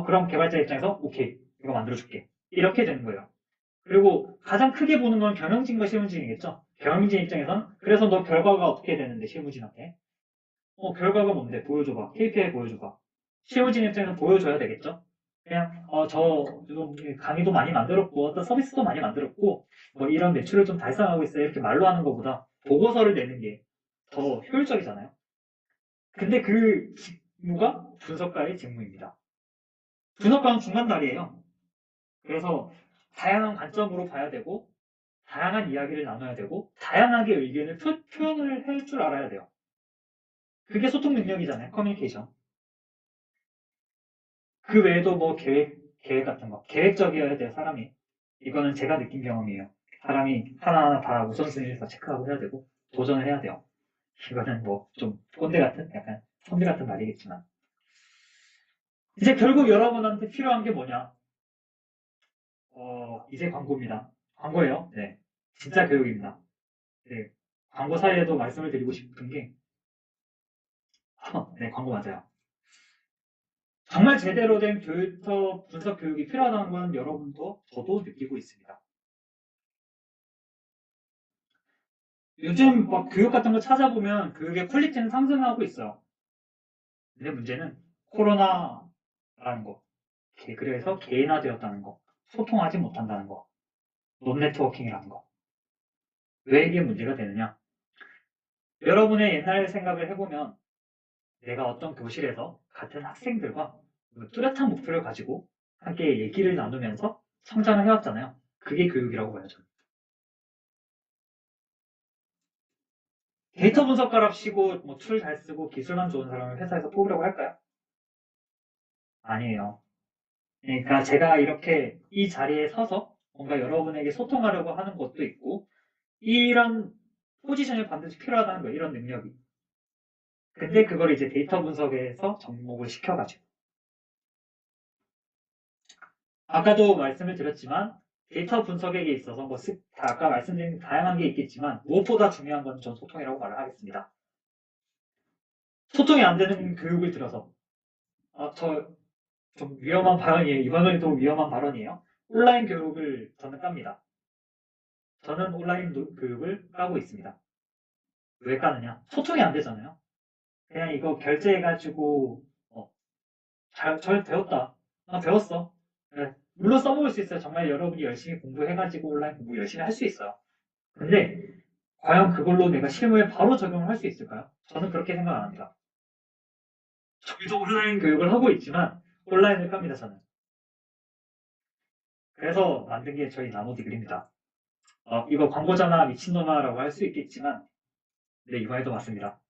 그럼 개발자 입장에서 오케이 이거 만들어줄게. 이렇게 되는 거예요. 그리고 가장 크게 보는 건 경영진과 실무진이겠죠. 경영진 입장에서는 그래서 너 결과가 어떻게 되는데 실무진한테 결과가 뭔데 보여줘봐. KPI 보여줘봐. 실무진 입장에서 보여줘야 되겠죠. 그냥 저 좀 강의도 많이 만들었고 어떤 서비스도 많이 만들었고 뭐 이런 매출을 좀 달성하고 있어요. 이렇게 말로 하는 것보다 보고서를 내는 게 더 효율적이잖아요. 근데 그 직무가 분석가의 직무입니다. 분석가는 중간다리예요. 그래서 다양한 관점으로 봐야 되고 다양한 이야기를 나눠야 되고 다양하게 의견을 표현을 할 줄 알아야 돼요. 그게 소통 능력이잖아요. 커뮤니케이션. 그 외에도 뭐 계획 같은 거. 계획적이어야 돼요, 사람이. 이거는 제가 느낀 경험이에요. 사람이 하나하나 다 우선순위에서 체크하고 해야 되고, 도전을 해야 돼요. 이거는 뭐 좀 꼰대 같은, 약간 선배 같은 말이겠지만. 이제 결국 여러분한테 필요한 게 뭐냐? 이제 광고입니다. 광고예요. 네. 진짜 교육입니다. 네. 광고 사이에도 말씀을 드리고 싶은 게, 네, 광고 맞아요. 정말 제대로 된 데이터 분석 교육이 필요하다는 건 여러분도 저도 느끼고 있습니다. 요즘 막 교육 같은 거 찾아보면 교육의 퀄리티는 상승하고 있어요. 근데 문제는 코로나라는 거. 그래서 개인화되었다는 거. 소통하지 못한다는 거. 논 네트워킹이라는 거. 왜 이게 문제가 되느냐? 여러분의 옛날 생각을 해보면 내가 어떤 교실에서 같은 학생들과 뚜렷한 목표를 가지고 함께 얘기를 나누면서 성장을 해왔잖아요. 그게 교육이라고 봐요, 저는. 데이터 분석가랍시고 뭐 툴 잘 쓰고 기술만 좋은 사람을 회사에서 뽑으려고 할까요? 아니에요. 그러니까 제가 이렇게 이 자리에 서서 뭔가 여러분에게 소통하려고 하는 것도 있고 이런 포지션이 반드시 필요하다는 거예요. 이런 능력이. 근데 그걸 이제 데이터 분석에서 접목을 시켜가지고 아까도 말씀을 드렸지만 데이터 분석에 있어서 아까 말씀드린 다양한 게 있겠지만 무엇보다 중요한 건 전 소통이라고 말을 하겠습니다. 소통이 안 되는 교육을 들어서 저 좀 위험한 발언이에요. 이번엔 또 위험한 발언이에요. 온라인 교육을 저는 깝니다. 저는 온라인 교육을 까고 있습니다. 왜 까느냐? 소통이 안 되잖아요. 그냥 이거 결제해가지고 잘 배웠다. 나 배웠어. 네, 물론 써먹을 수 있어요. 정말 여러분이 열심히 공부해가지고 온라인 공부 열심히 할 수 있어요. 근데 과연 그걸로 내가 실무에 바로 적용을 할 수 있을까요? 저는 그렇게 생각 안 합니다. 저희도 온라인 교육을 하고 있지만 온라인을 깝니다, 저는. 그래서 만든 게 저희 나노 디글입니다. 이거 광고잖아, 미친놈아라고 할 수 있겠지만, 네, 이번에도 맞습니다.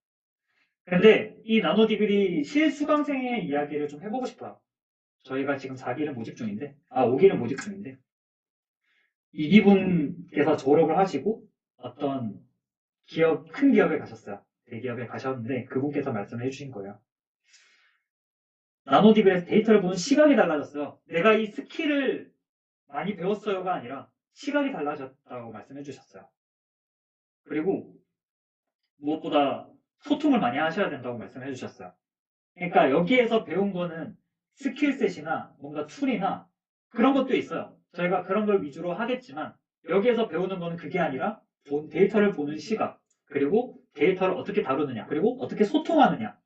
근데 이 나노 디글이 실수강생의 이야기를 좀 해보고 싶어요. 저희가 지금 4기를 모집 중인데, 5기를 모집 중인데, 이기분께서 졸업을 하시고 어떤 큰 기업에 가셨어요. 대기업에 가셨는데 그분께서 말씀을 해주신 거예요. 나노디글에서 데이터를 보는 시각이 달라졌어요. 내가 이 스킬을 많이 배웠어요가 아니라 시각이 달라졌다고 말씀해 주셨어요. 그리고 무엇보다 소통을 많이 하셔야 된다고 말씀해 주셨어요. 그러니까 여기에서 배운 거는 스킬셋이나 뭔가 툴이나 그런 것도 있어요. 저희가 그런 걸 위주로 하겠지만 여기에서 배우는 거는 그게 아니라 데이터를 보는 시각, 그리고 데이터를 어떻게 다루느냐, 그리고 어떻게 소통하느냐.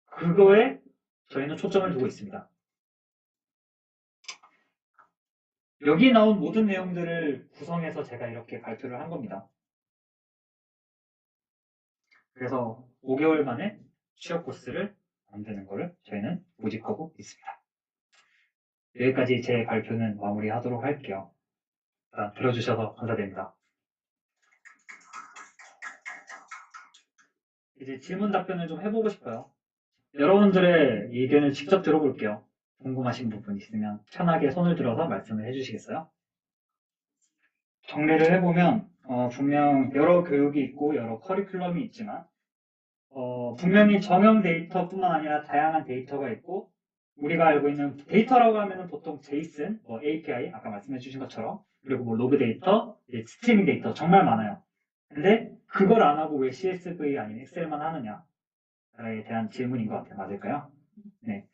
그거에 저희는 초점을 두고 있습니다. 여기 나온 모든 내용들을 구성해서 제가 이렇게 발표를 한 겁니다. 그래서 5개월 만에 취업 코스를 만드는 거를 저희는 모집하고 있습니다. 여기까지 제 발표는 마무리하도록 할게요. 일단 들어주셔서 감사드립니다. 이제 질문 답변을 좀 해보고 싶어요. 여러분들의 의견을 직접 들어볼게요. 궁금하신 부분 있으면 편하게 손을 들어서 말씀을 해주시겠어요? 정리를 해보면 분명 여러 교육이 있고 여러 커리큘럼이 있지만 분명히 정형 데이터뿐만 아니라 다양한 데이터가 있고 우리가 알고 있는 데이터라고 하면 보통 제이슨, API 아까 말씀해 주신 것처럼 그리고 로그 데이터, 스트리밍 데이터 정말 많아요. 근데 그걸 안 하고 왜 CSV 아니면 엑셀만 하느냐에 대한 질문인 것 같아요. 맞을까요? 네.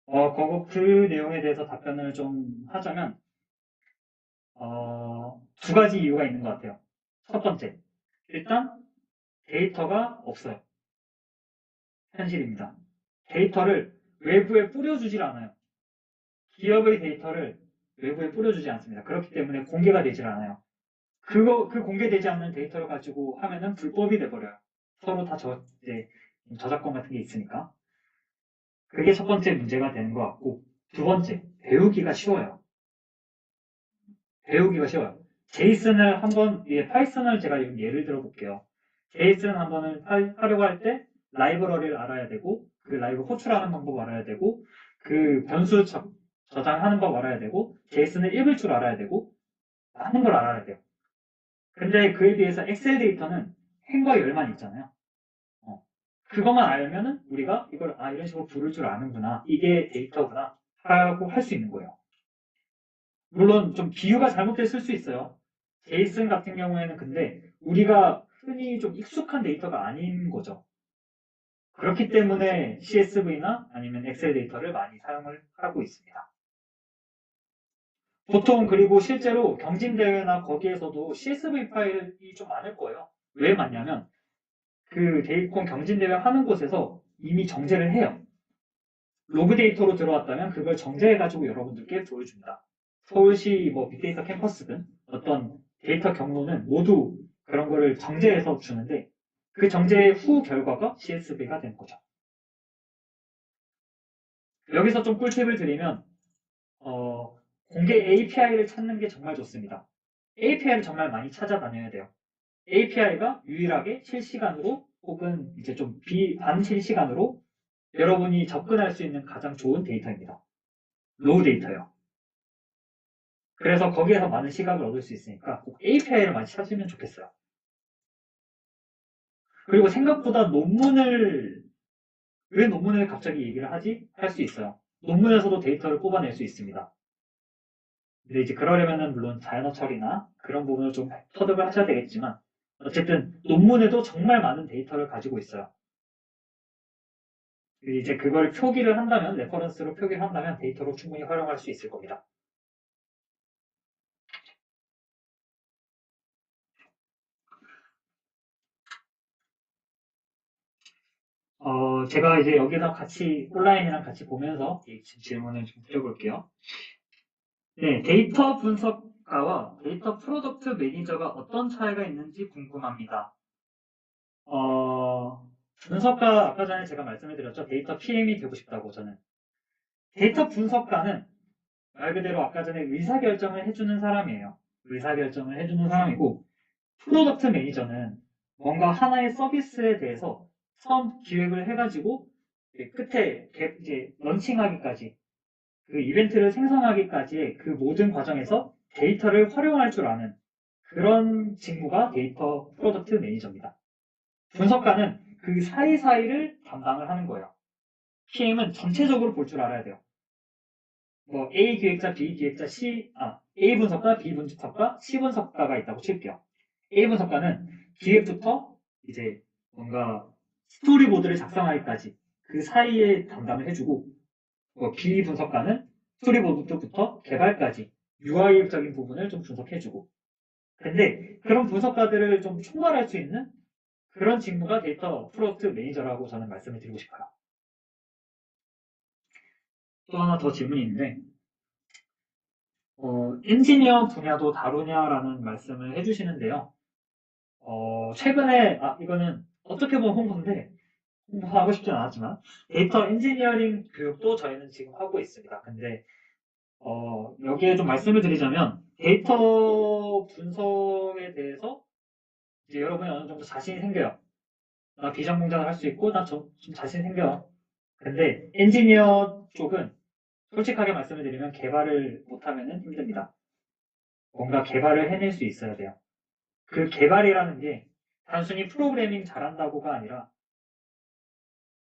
그 내용에 대해서 답변을 좀 하자면 두 가지 이유가 있는 것 같아요. 첫 번째, 일단 데이터가 없어요. 현실입니다. 데이터를 외부에 뿌려주질 않아요. 기업의 데이터를 외부에 뿌려주지 않습니다. 그렇기 때문에 공개가 되질 않아요. 그 공개되지 않는 데이터를 가지고 하면은 불법이 돼버려요. 서로 다 이제 저작권 같은 게 있으니까. 그게 첫 번째 문제가 되는 것 같고, 두 번째, 배우기가 쉬워요. 배우기가 쉬워요. 제이슨을 한번, 파이썬을 제가 예를 들어 볼게요. 제이슨 한 번을 하려고 할 때 라이브러리를 알아야 되고, 그 라이브 호출하는 방법 알아야 되고, 그 변수 저장하는 법 알아야 되고, 제이슨을 읽을 줄 알아야 되고, 많은 걸 알아야 돼요. 근데 그에 비해서 엑셀 데이터는 행과 열만 있잖아요. 그것만 알면은 우리가 이걸 이런 식으로 부를 줄 아는구나. 이게 데이터구나. 하고 할 수 있는 거예요. 물론 좀 비유가 잘못됐을 수 있어요. 제이슨 같은 경우에는 근데 우리가 흔히 좀 익숙한 데이터가 아닌 거죠. 그렇기 때문에 CSV나 아니면 엑셀 데이터를 많이 사용을 하고 있습니다. 보통 그리고 실제로 경진대회나 거기에서도 CSV 파일이 좀 많을 거예요. 왜 많냐면 그 데이콘 경진대회 하는 곳에서 이미 정제를 해요. 로그 데이터로 들어왔다면 그걸 정제해가지고 여러분들께 보여줍니다. 서울시 빅데이터 캠퍼스든 어떤 데이터 경로는 모두 그런 거를 정제해서 주는데 그 정제 후 결과가 CSV가 되는 거죠. 여기서 좀 꿀팁을 드리면 공개 API를 찾는 게 정말 좋습니다. API를 정말 많이 찾아다녀야 돼요. API가 유일하게 실시간으로 혹은 이제 좀 반실시간으로 여러분이 접근할 수 있는 가장 좋은 데이터입니다. 로우 데이터요. 그래서 거기에서 많은 시각을 얻을 수 있으니까 꼭 API를 많이 찾으면 좋겠어요. 그리고 생각보다 왜 논문을 갑자기 얘기를 하지? 할 수 있어요. 논문에서도 데이터를 뽑아낼 수 있습니다. 근데 이제 그러려면은 물론 자연어 처리나 그런 부분을 좀 터득을 하셔야 되겠지만 어쨌든 논문에도 정말 많은 데이터를 가지고 있어요. 이제 그걸 표기를 한다면, 레퍼런스로 표기를 한다면 데이터로 충분히 활용할 수 있을 겁니다. 제가 이제 여기서 같이 온라인이랑 같이 보면서 이 질문을 좀 드려볼게요. 네, 데이터 분석가와 데이터 프로덕트 매니저가 어떤 차이가 있는지 궁금합니다. 분석가, 아까 전에 제가 말씀을 드렸죠. 데이터 PM이 되고 싶다고 저는. 데이터 분석가는 말 그대로 아까 전에 의사결정을 해주는 사람이에요. 의사결정을 해주는 사람이고, 프로덕트 매니저는 뭔가 하나의 서비스에 대해서 처음 기획을 해가지고, 이제 끝에 이제 런칭하기까지, 그 이벤트를 생성하기까지의 그 모든 과정에서 데이터를 활용할 줄 아는 그런 직무가 데이터 프로덕트 매니저입니다. 분석가는 그 사이사이를 담당을 하는 거예요. PM은 전체적으로 볼 줄 알아야 돼요. 뭐 A 기획자, B 기획자, A 분석가, B 분석가, C 분석가가 있다고 칠게요. A 분석가는 기획부터 이제 뭔가 스토리보드를 작성하기까지 그 사이에 담당을 해주고, B 분석가는 스토리보드부터 개발까지 UI적인 부분을 좀 분석해주고. 근데 그런 분석가들을 좀 총괄할 수 있는 그런 직무가 데이터 프로덕트 매니저라고 저는 말씀을 드리고 싶어요. 또 하나 더 질문이 있는데, 엔지니어 분야도 다루냐라는 말씀을 해주시는데요. 최근에, 이거는 어떻게 보면 홍보인데, 홍보하고 싶진 않았지만, 데이터 엔지니어링 교육도 저희는 지금 하고 있습니다. 근데, 여기에 좀 말씀을 드리자면, 데이터 분석에 대해서 이제 여러분이 어느 정도 자신이 생겨요. 나 비전 공작을 할 수 있고, 나 좀 자신 생겨요. 근데 엔지니어 쪽은 솔직하게 말씀을 드리면 개발을 못하면 힘듭니다. 뭔가 개발을 해낼 수 있어야 돼요. 그 개발이라는 게 단순히 프로그래밍 잘한다고가 아니라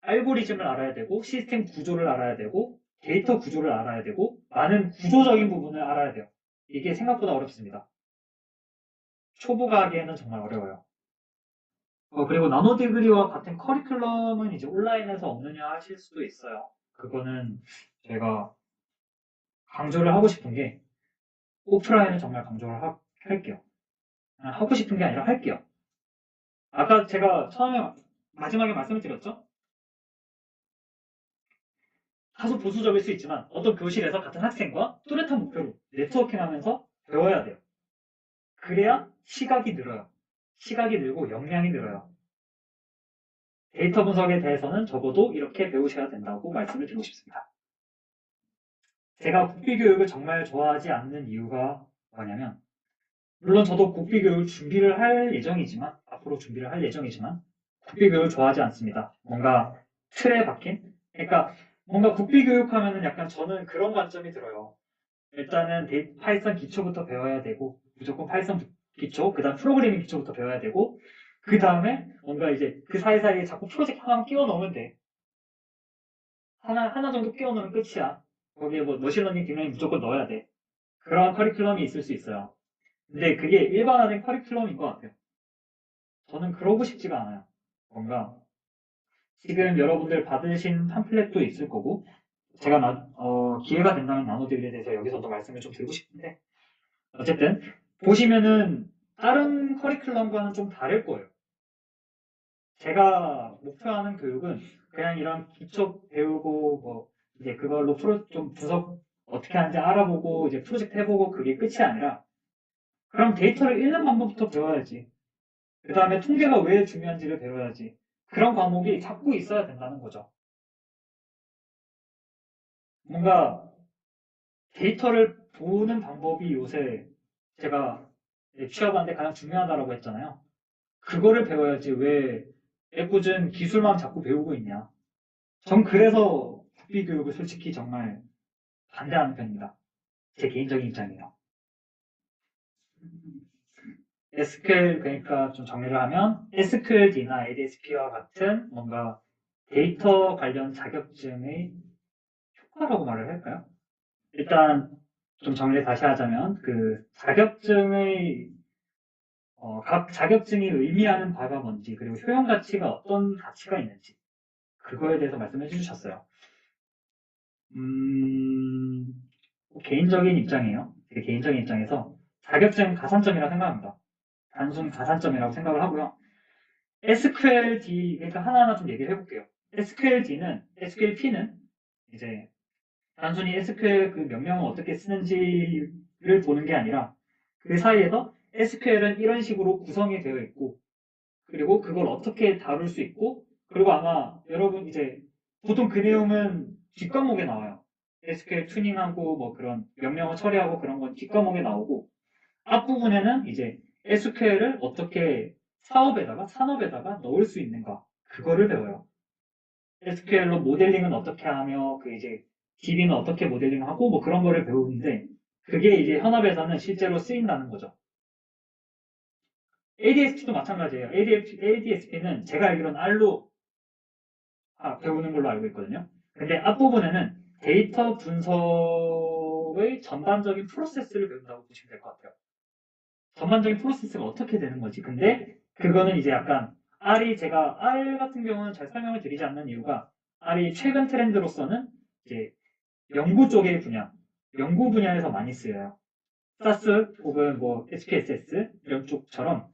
알고리즘을 알아야 되고 시스템 구조를 알아야 되고 데이터 구조를 알아야 되고 많은 구조적인 부분을 알아야 돼요. 이게 생각보다 어렵습니다. 초보가 하기에는 정말 어려워요. 그리고 나노 디그리와 같은 커리큘럼은 이제 온라인에서 없느냐 하실 수도 있어요. 그거는 제가 강조를 하고 싶은 게 오프라인을 정말 강조를 할게요. 하고 싶은 게 아니라 할게요. 아까 제가 처음에 마지막에 말씀을 드렸죠? 다소 보수적일 수 있지만 어떤 교실에서 같은 학생과 뚜렷한 목표로 네트워킹하면서 배워야 돼요. 그래야 시각이 늘어요. 시각이 늘고 역량이 늘어요. 데이터 분석에 대해서는 적어도 이렇게 배우셔야 된다고 말씀을 드리고 싶습니다. 제가 국비교육을 정말 좋아하지 않는 이유가 뭐냐면 물론 저도 국비교육 준비를 할 예정이지만 앞으로 준비를 할 예정이지만 국비교육을 좋아하지 않습니다. 뭔가 틀에 박힌? 그러니까 뭔가 국비교육 하면은 약간 저는 그런 관점이 들어요. 일단은 파이썬 기초부터 배워야 되고 무조건 파이썬 기초, 그 다음 프로그래밍 기초부터 배워야 되고 그 다음에 뭔가 이제 그 사이사이에 자꾸 프로젝트 하나만 끼워 넣으면 돼. 하나 정도 끼워 넣으면 끝이야. 거기에 뭐 머신러닝, 딥러닝 무조건 넣어야 돼. 그런 커리큘럼이 있을 수 있어요. 근데 그게 일반화된 커리큘럼인 것 같아요. 저는 그러고 싶지가 않아요. 뭔가 지금 여러분들 받으신 팜플렛도 있을 거고 제가 기회가 된다면 나노들에 대해서 여기서도 말씀을 좀 드리고 싶은데 어쨌든 보시면은 다른 커리큘럼과는 좀 다를 거예요. 제가 목표하는 교육은 그냥 이런 기초 배우고 뭐 이제 그걸로 좀 분석 어떻게 하는지 알아보고 이제 프로젝트 해보고 그게 끝이 아니라 그럼 데이터를 읽는 방법부터 배워야지. 그 다음에 통계가 왜 중요한지를 배워야지. 그런 과목이 자꾸 있어야 된다는 거죠. 뭔가 데이터를 보는 방법이 요새 제가 취업하는데 가장 중요하다고 했잖아요. 그거를 배워야지 왜 애꿎은 기술만 자꾸 배우고 있냐. 전 그래서 국비교육을 솔직히 정말 반대하는 편입니다. 제 개인적인 입장이에요. SQL 그러니까 좀 정리를 하면 SQLD나 ADSP와 같은 뭔가 데이터 관련 자격증의 효과라고 말을 할까요? 일단 좀 정리를 다시 하자면 그 각 자격증이 의미하는 바가 뭔지 그리고 효용 가치가 어떤 가치가 있는지 그거에 대해서 말씀해 주셨어요. 음, 개인적인 입장이에요. 제 개인적인 입장에서 자격증 가산점이라고 생각합니다. 단순 가산점이라고 생각을 하고요. SQLD, 그러니까 하나하나 좀 얘기를 해볼게요. SQLP는 이제 단순히 SQL 그 명령을 어떻게 쓰는지를 보는 게 아니라 그 사이에서 SQL은 이런 식으로 구성이 되어 있고 그리고 그걸 어떻게 다룰 수 있고 그리고 아마 여러분 이제 보통 그 내용은 뒷과목에 나와요. SQL 튜닝하고 뭐 그런 명령어 처리하고 그런 건 뒷과목에 나오고 앞부분에는 이제 SQL을 어떻게 사업에다가 산업에다가 넣을 수 있는가 그거를 배워요. SQL로 모델링은 어떻게 하며 그 이제 DB는 어떻게 모델링하고 뭐 그런 거를 배우는데 그게 이제 현업에서는 실제로 쓰인다는 거죠. ADSP도 마찬가지예요. ADSP는 제가 알기로는 R로 배우는 걸로 알고 있거든요. 근데 앞부분에는 데이터 분석의 전반적인 프로세스를 배운다고 보시면 될 것 같아요. 전반적인 프로세스가 어떻게 되는 거지. 근데 그거는 이제 약간 제가 R 같은 경우는 잘 설명을 드리지 않는 이유가 R이 최근 트렌드로서는 이제 연구 쪽의 분야, 연구 분야에서 많이 쓰여요. SAS 혹은 뭐 SPSS 이런 쪽처럼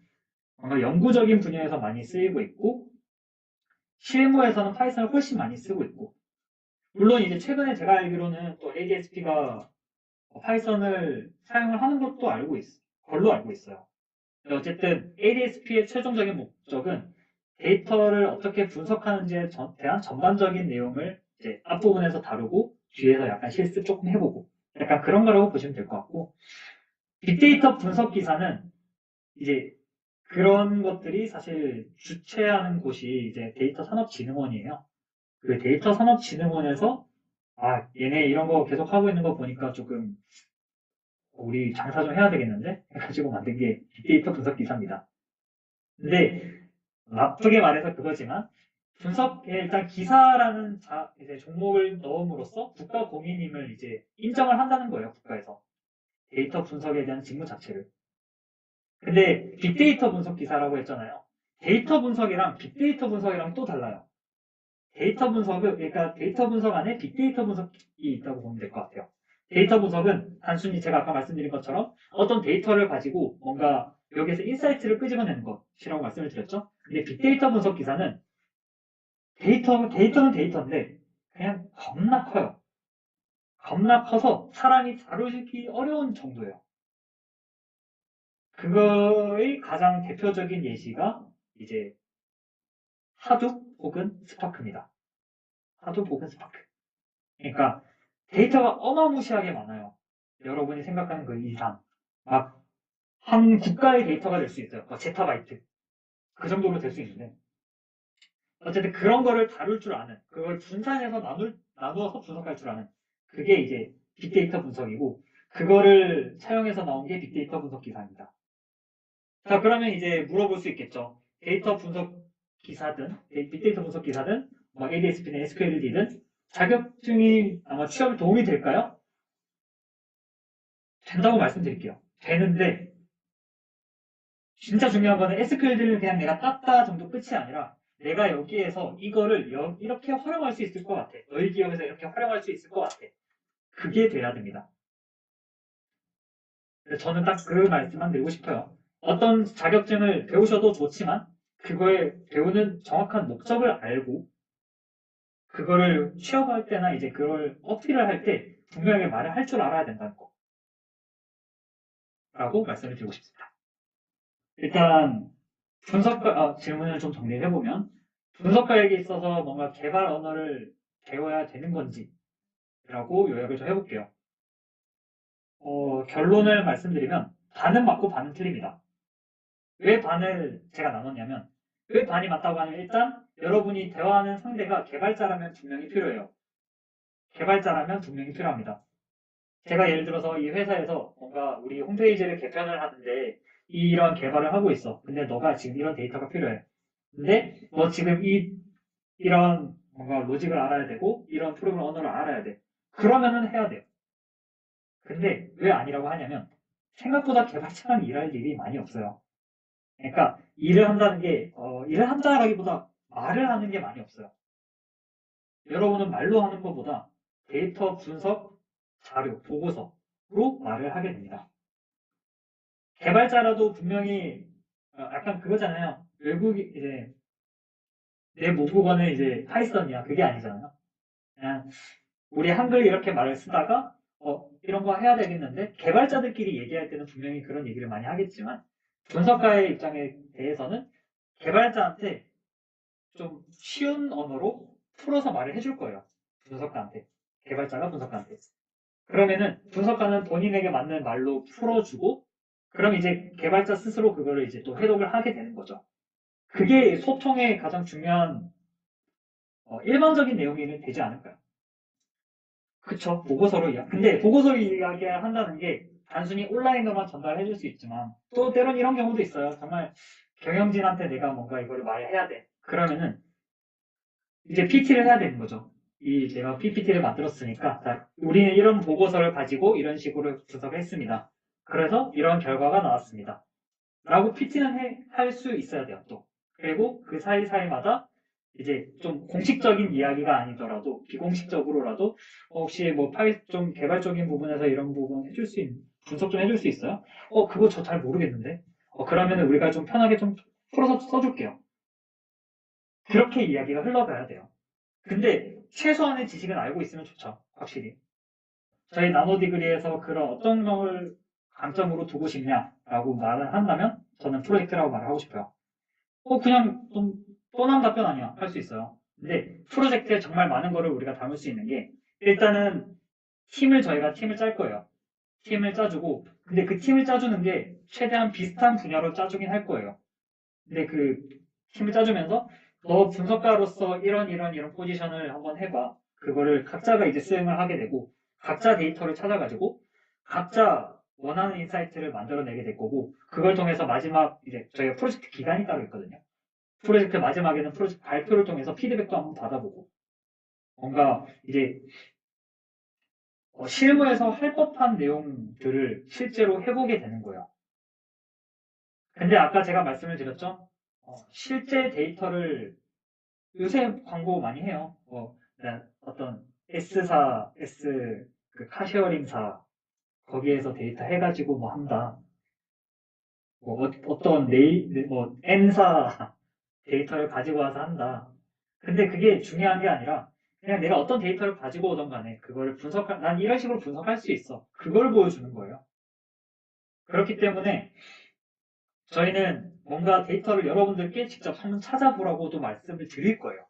뭔가 연구적인 분야에서 많이 쓰이고 있고 실무에서는 파이썬을 훨씬 많이 쓰고 있고 물론 이제 최근에 제가 알기로는 또 ADSP가 파이썬을 사용을 하는 것도 걸로 알고 있어요. 어쨌든 ADSP의 최종적인 목적은 데이터를 어떻게 분석하는지에 대한 전반적인 내용을 이제 앞부분에서 다루고 뒤에서 약간 실습 조금 해보고 약간 그런 거라고 보시면 될 것 같고 빅데이터 분석 기사는 이제 그런 것들이 사실 주최하는 곳이 이제 데이터 산업진흥원이에요. 그 데이터 산업진흥원에서 얘네 이런 거 계속 하고 있는 거 보니까 조금 우리 장사 좀 해야 되겠는데? 해가지고 만든 게 빅데이터 분석 기사입니다. 근데 나쁘게 말해서 그거지만 분석에 일단 기사라는 이제 종목을 넣음으로써 국가 공인임을 이제 인정을 한다는 거예요, 국가에서. 데이터 분석에 대한 직무 자체를. 근데 빅데이터 분석 기사라고 했잖아요. 데이터 분석이랑 빅데이터 분석이랑 또 달라요. 그러니까 데이터 분석 안에 빅데이터 분석이 있다고 보면 될 것 같아요. 데이터 분석은 단순히 제가 아까 말씀드린 것처럼 어떤 데이터를 가지고 뭔가 여기에서 인사이트를 끄집어내는 것이라고 말씀을 드렸죠. 근데 빅데이터 분석 기사는 데이터는 데이터인데 그냥 겁나 커요. 겁나 커서 사람이 다루기 어려운 정도예요. 그거의 가장 대표적인 예시가 이제 하둡 혹은 스파크입니다. 하둡 혹은 스파크. 그러니까 데이터가 어마무시하게 많아요. 여러분이 생각하는 그 이상. 막, 한 국가의 데이터가 될 수 있어요. 막 제타바이트. 그 정도로 될 수 있는데. 어쨌든 그런 거를 다룰 줄 아는, 그걸 분산해서 나누어서 분석할 줄 아는. 그게 이제 빅데이터 분석이고, 그거를 사용해서 나온 게 빅데이터 분석 기사입니다. 자, 그러면 이제 물어볼 수 있겠죠. 데이터 분석 기사든, 빅데이터 분석 기사든, 뭐 ADSP든 SQL이든, 자격증이 아마 취업에 도움이 될까요? 된다고 말씀드릴게요. 되는데, 진짜 중요한 거는 SQL들을 그냥 내가 땄다 정도 끝이 아니라 내가 여기에서 이거를 이렇게 활용할 수 있을 것 같아. 너희 기업에서 이렇게 활용할 수 있을 것 같아. 그게 돼야 됩니다. 그래서 저는 딱 그 말씀만 드리고 싶어요. 어떤 자격증을 배우셔도 좋지만 그거에 배우는 정확한 목적을 알고 그거를 취업할 때나 이제 그걸 어필을 할 때 분명하게 말을 할 줄 알아야 된다는 거라고 말씀을 드리고 싶습니다. 일단 질문을 좀 정리해보면 분석가에게 있어서 뭔가 개발 언어를 배워야 되는 건지라고 요약을 좀 해볼게요. 결론을 말씀드리면 반은 맞고 반은 틀립니다. 왜 반을 제가 나눴냐면 왜 반이 맞다고 하냐면 일단 여러분이 대화하는 상대가 개발자라면 분명히 필요해요. 개발자라면 분명히 필요합니다. 제가 예를 들어서 이 회사에서 뭔가 우리 홈페이지를 개편을 하는데 이런 개발을 하고 있어. 근데 너가 지금 이런 데이터가 필요해. 근데 너 지금 이런 뭔가 로직을 알아야 되고 이런 프로그램 언어를 알아야 돼. 그러면은 해야 돼요. 근데 왜 아니라고 하냐면 생각보다 개발자랑 일할 일이 많이 없어요. 그러니까 일을 한다라기보다 말을 하는 게 많이 없어요. 여러분은 말로 하는 것보다 데이터 분석 자료, 보고서로 말을 하게 됩니다. 개발자라도 분명히 약간 그거잖아요. 외국이 이제 내 모국어는 이제 파이썬이야. 그게 아니잖아요. 그냥 우리 한글 이렇게 말을 쓰다가 이런 거 해야 되겠는데 개발자들끼리 얘기할 때는 분명히 그런 얘기를 많이 하겠지만 분석가의 입장에 대해서는 개발자한테 좀 쉬운 언어로 풀어서 말을 해줄 거예요. 분석가한테. 개발자가 분석가한테. 그러면은 분석가는 본인에게 맞는 말로 풀어주고 그럼 이제 개발자 스스로 그거를 이제 또 해독을 하게 되는 거죠. 그게 소통의 가장 중요한 일반적인 내용이 되지 않을까요? 그쵸. 보고서로 이야기. 근데 보고서로 이야기를 한다는 게 단순히 온라인으로만 전달해 줄 수 있지만 또 때론 이런 경우도 있어요. 정말 경영진한테 내가 뭔가 이거를 말해야 돼. 그러면은 이제 PT를 해야 되는 거죠. 이 제가 PPT를 만들었으니까 자, 우리는 이런 보고서를 가지고 이런 식으로 분석을 했습니다. 그래서 이런 결과가 나왔습니다. 라고 PT는 할 수 있어야 돼요, 또. 그리고 그 사이사이마다 이제 좀 공식적인 이야기가 아니더라도 비공식적으로라도 혹시 뭐 좀 개발적인 부분에서 이런 부분 분석 좀 해줄 수 있어요? 그거 저 잘 모르겠는데. 그러면 우리가 좀 편하게 좀 풀어서 써줄게요. 그렇게 이야기가 흘러가야 돼요. 근데 최소한의 지식은 알고 있으면 좋죠, 확실히. 저희 나노디그리에서 그런 어떤 점을 강점으로 두고 싶냐라고 말을 한다면 저는 프로젝트라고 말을 하고 싶어요. 그냥 좀 뻔한 답변 아니야. 할 수 있어요. 근데 프로젝트에 정말 많은 거를 우리가 담을 수 있는 게 일단은 저희가 팀을 짤 거예요. 팀을 짜주고 근데 그 팀을 짜주는 게 최대한 비슷한 분야로 짜주긴 할 거예요. 근데 그 팀을 짜주면서 너 분석가로서 이런 포지션을 한번 해봐. 그거를 각자가 이제 수행을 하게 되고 각자 데이터를 찾아가지고 각자 원하는 인사이트를 만들어내게 될 거고 그걸 통해서 마지막 이제 저희가 프로젝트 기간이 따로 있거든요. 프로젝트 마지막에는 프로젝트 발표를 통해서 피드백도 한번 받아보고 뭔가 이제 실무에서 할 법한 내용들을 실제로 해보게 되는 거예요. 근데 아까 제가 말씀을 드렸죠? 실제 데이터를 요새 광고 많이 해요. 어떤 그 카쉐어링사 거기에서 데이터 해가지고 뭐 한다. 어떤 N사 데이터를 가지고 와서 한다. 근데 그게 중요한 게 아니라 그냥 내가 어떤 데이터를 가지고 오던 간에 그거를 난 이런 식으로 분석할 수 있어. 그걸 보여주는 거예요. 그렇기 때문에 저희는 뭔가 데이터를 여러분들께 직접 한번 찾아보라고도 말씀을 드릴 거예요.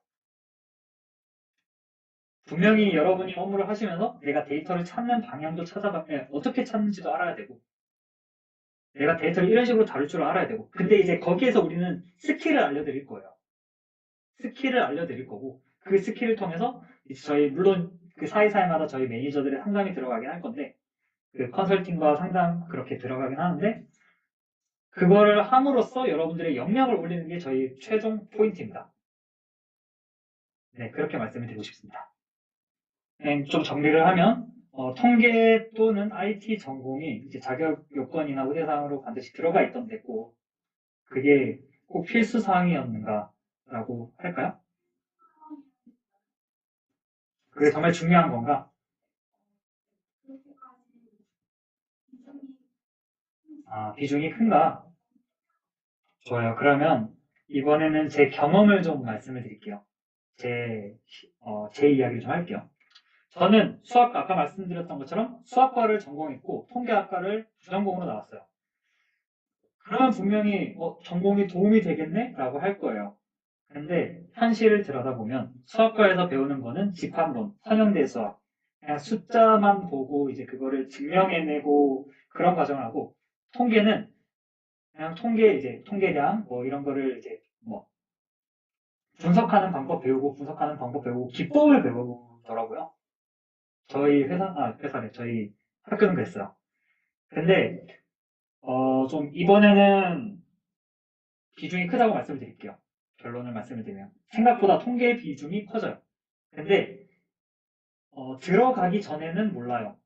분명히 여러분이 업무를 하시면서 내가 데이터를 찾는 방향도 어떻게 찾는지도 알아야 되고 내가 데이터를 이런 식으로 다룰 줄 알아야 되고 근데 이제 거기에서 우리는 스킬을 알려드릴 거예요. 스킬을 알려드릴 거고 그 스킬을 통해서 물론 그 사이사이마다 저희 매니저들의 상담이 들어가긴 할 건데 그 컨설팅과 상담 그렇게 들어가긴 하는데 그거를 함으로써 여러분들의 역량을 올리는 게 저희 최종 포인트입니다. 네, 그렇게 말씀을 드리고 싶습니다. 좀 정리를 하면 통계 또는 IT 전공이 이제 자격 요건이나 우대사항으로 반드시 들어가 있던 데고 그게 꼭 필수 사항이었는가라고 할까요? 그게 정말 중요한 건가? 비중이 큰가? 좋아요. 그러면 이번에는 제 경험을 좀 말씀을 드릴게요. 제 이야기를 좀 할게요. 저는 아까 말씀드렸던 것처럼 수학과를 전공했고 통계학과를 부전공으로 나왔어요. 그러면 분명히 전공이 도움이 되겠네? 라고 할 거예요. 근데 현실을 들여다보면 수학과에서 배우는 거는 집합론, 선형대 수학, 그냥 숫자만 보고 이제 그거를 증명해내고 그런 과정을 하고 통계는 그냥 통계량 뭐 이런 거를 이제 뭐 분석하는 방법 배우고 기법을 배우더라고요. 회사래 저희 학교는 그랬어요. 근데 좀 이번에는 비중이 크다고 말씀을 드릴게요. 결론을 말씀을 드리면 생각보다 통계 비중이 커져요. 근데 들어가기 전에는 몰라요.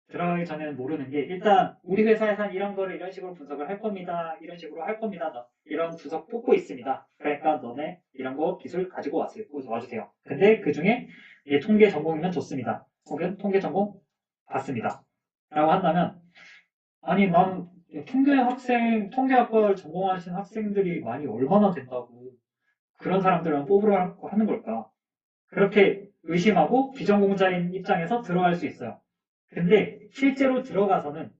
들어가기 전에는 모르는 게 일단 우리 회사에서는 이런 거를 이런 식으로 분석을 할 겁니다. 이런 식으로 할 겁니다. 이런 분석 뽑고 있습니다. 그러니까 너네 이런 거 기술 가지고 와주세요. 근데 그 중에 통계 전공이면 좋습니다. 혹은 통계 전공 받습니다. 라고 한다면 아니 난 통계학과를 전공하신 학생들이 많이 얼마나 된다고 그런 사람들만 뽑으라고 하는 걸까? 그렇게 의심하고 비전공자인 입장에서 들어갈 수 있어요. 근데 실제로 들어가서는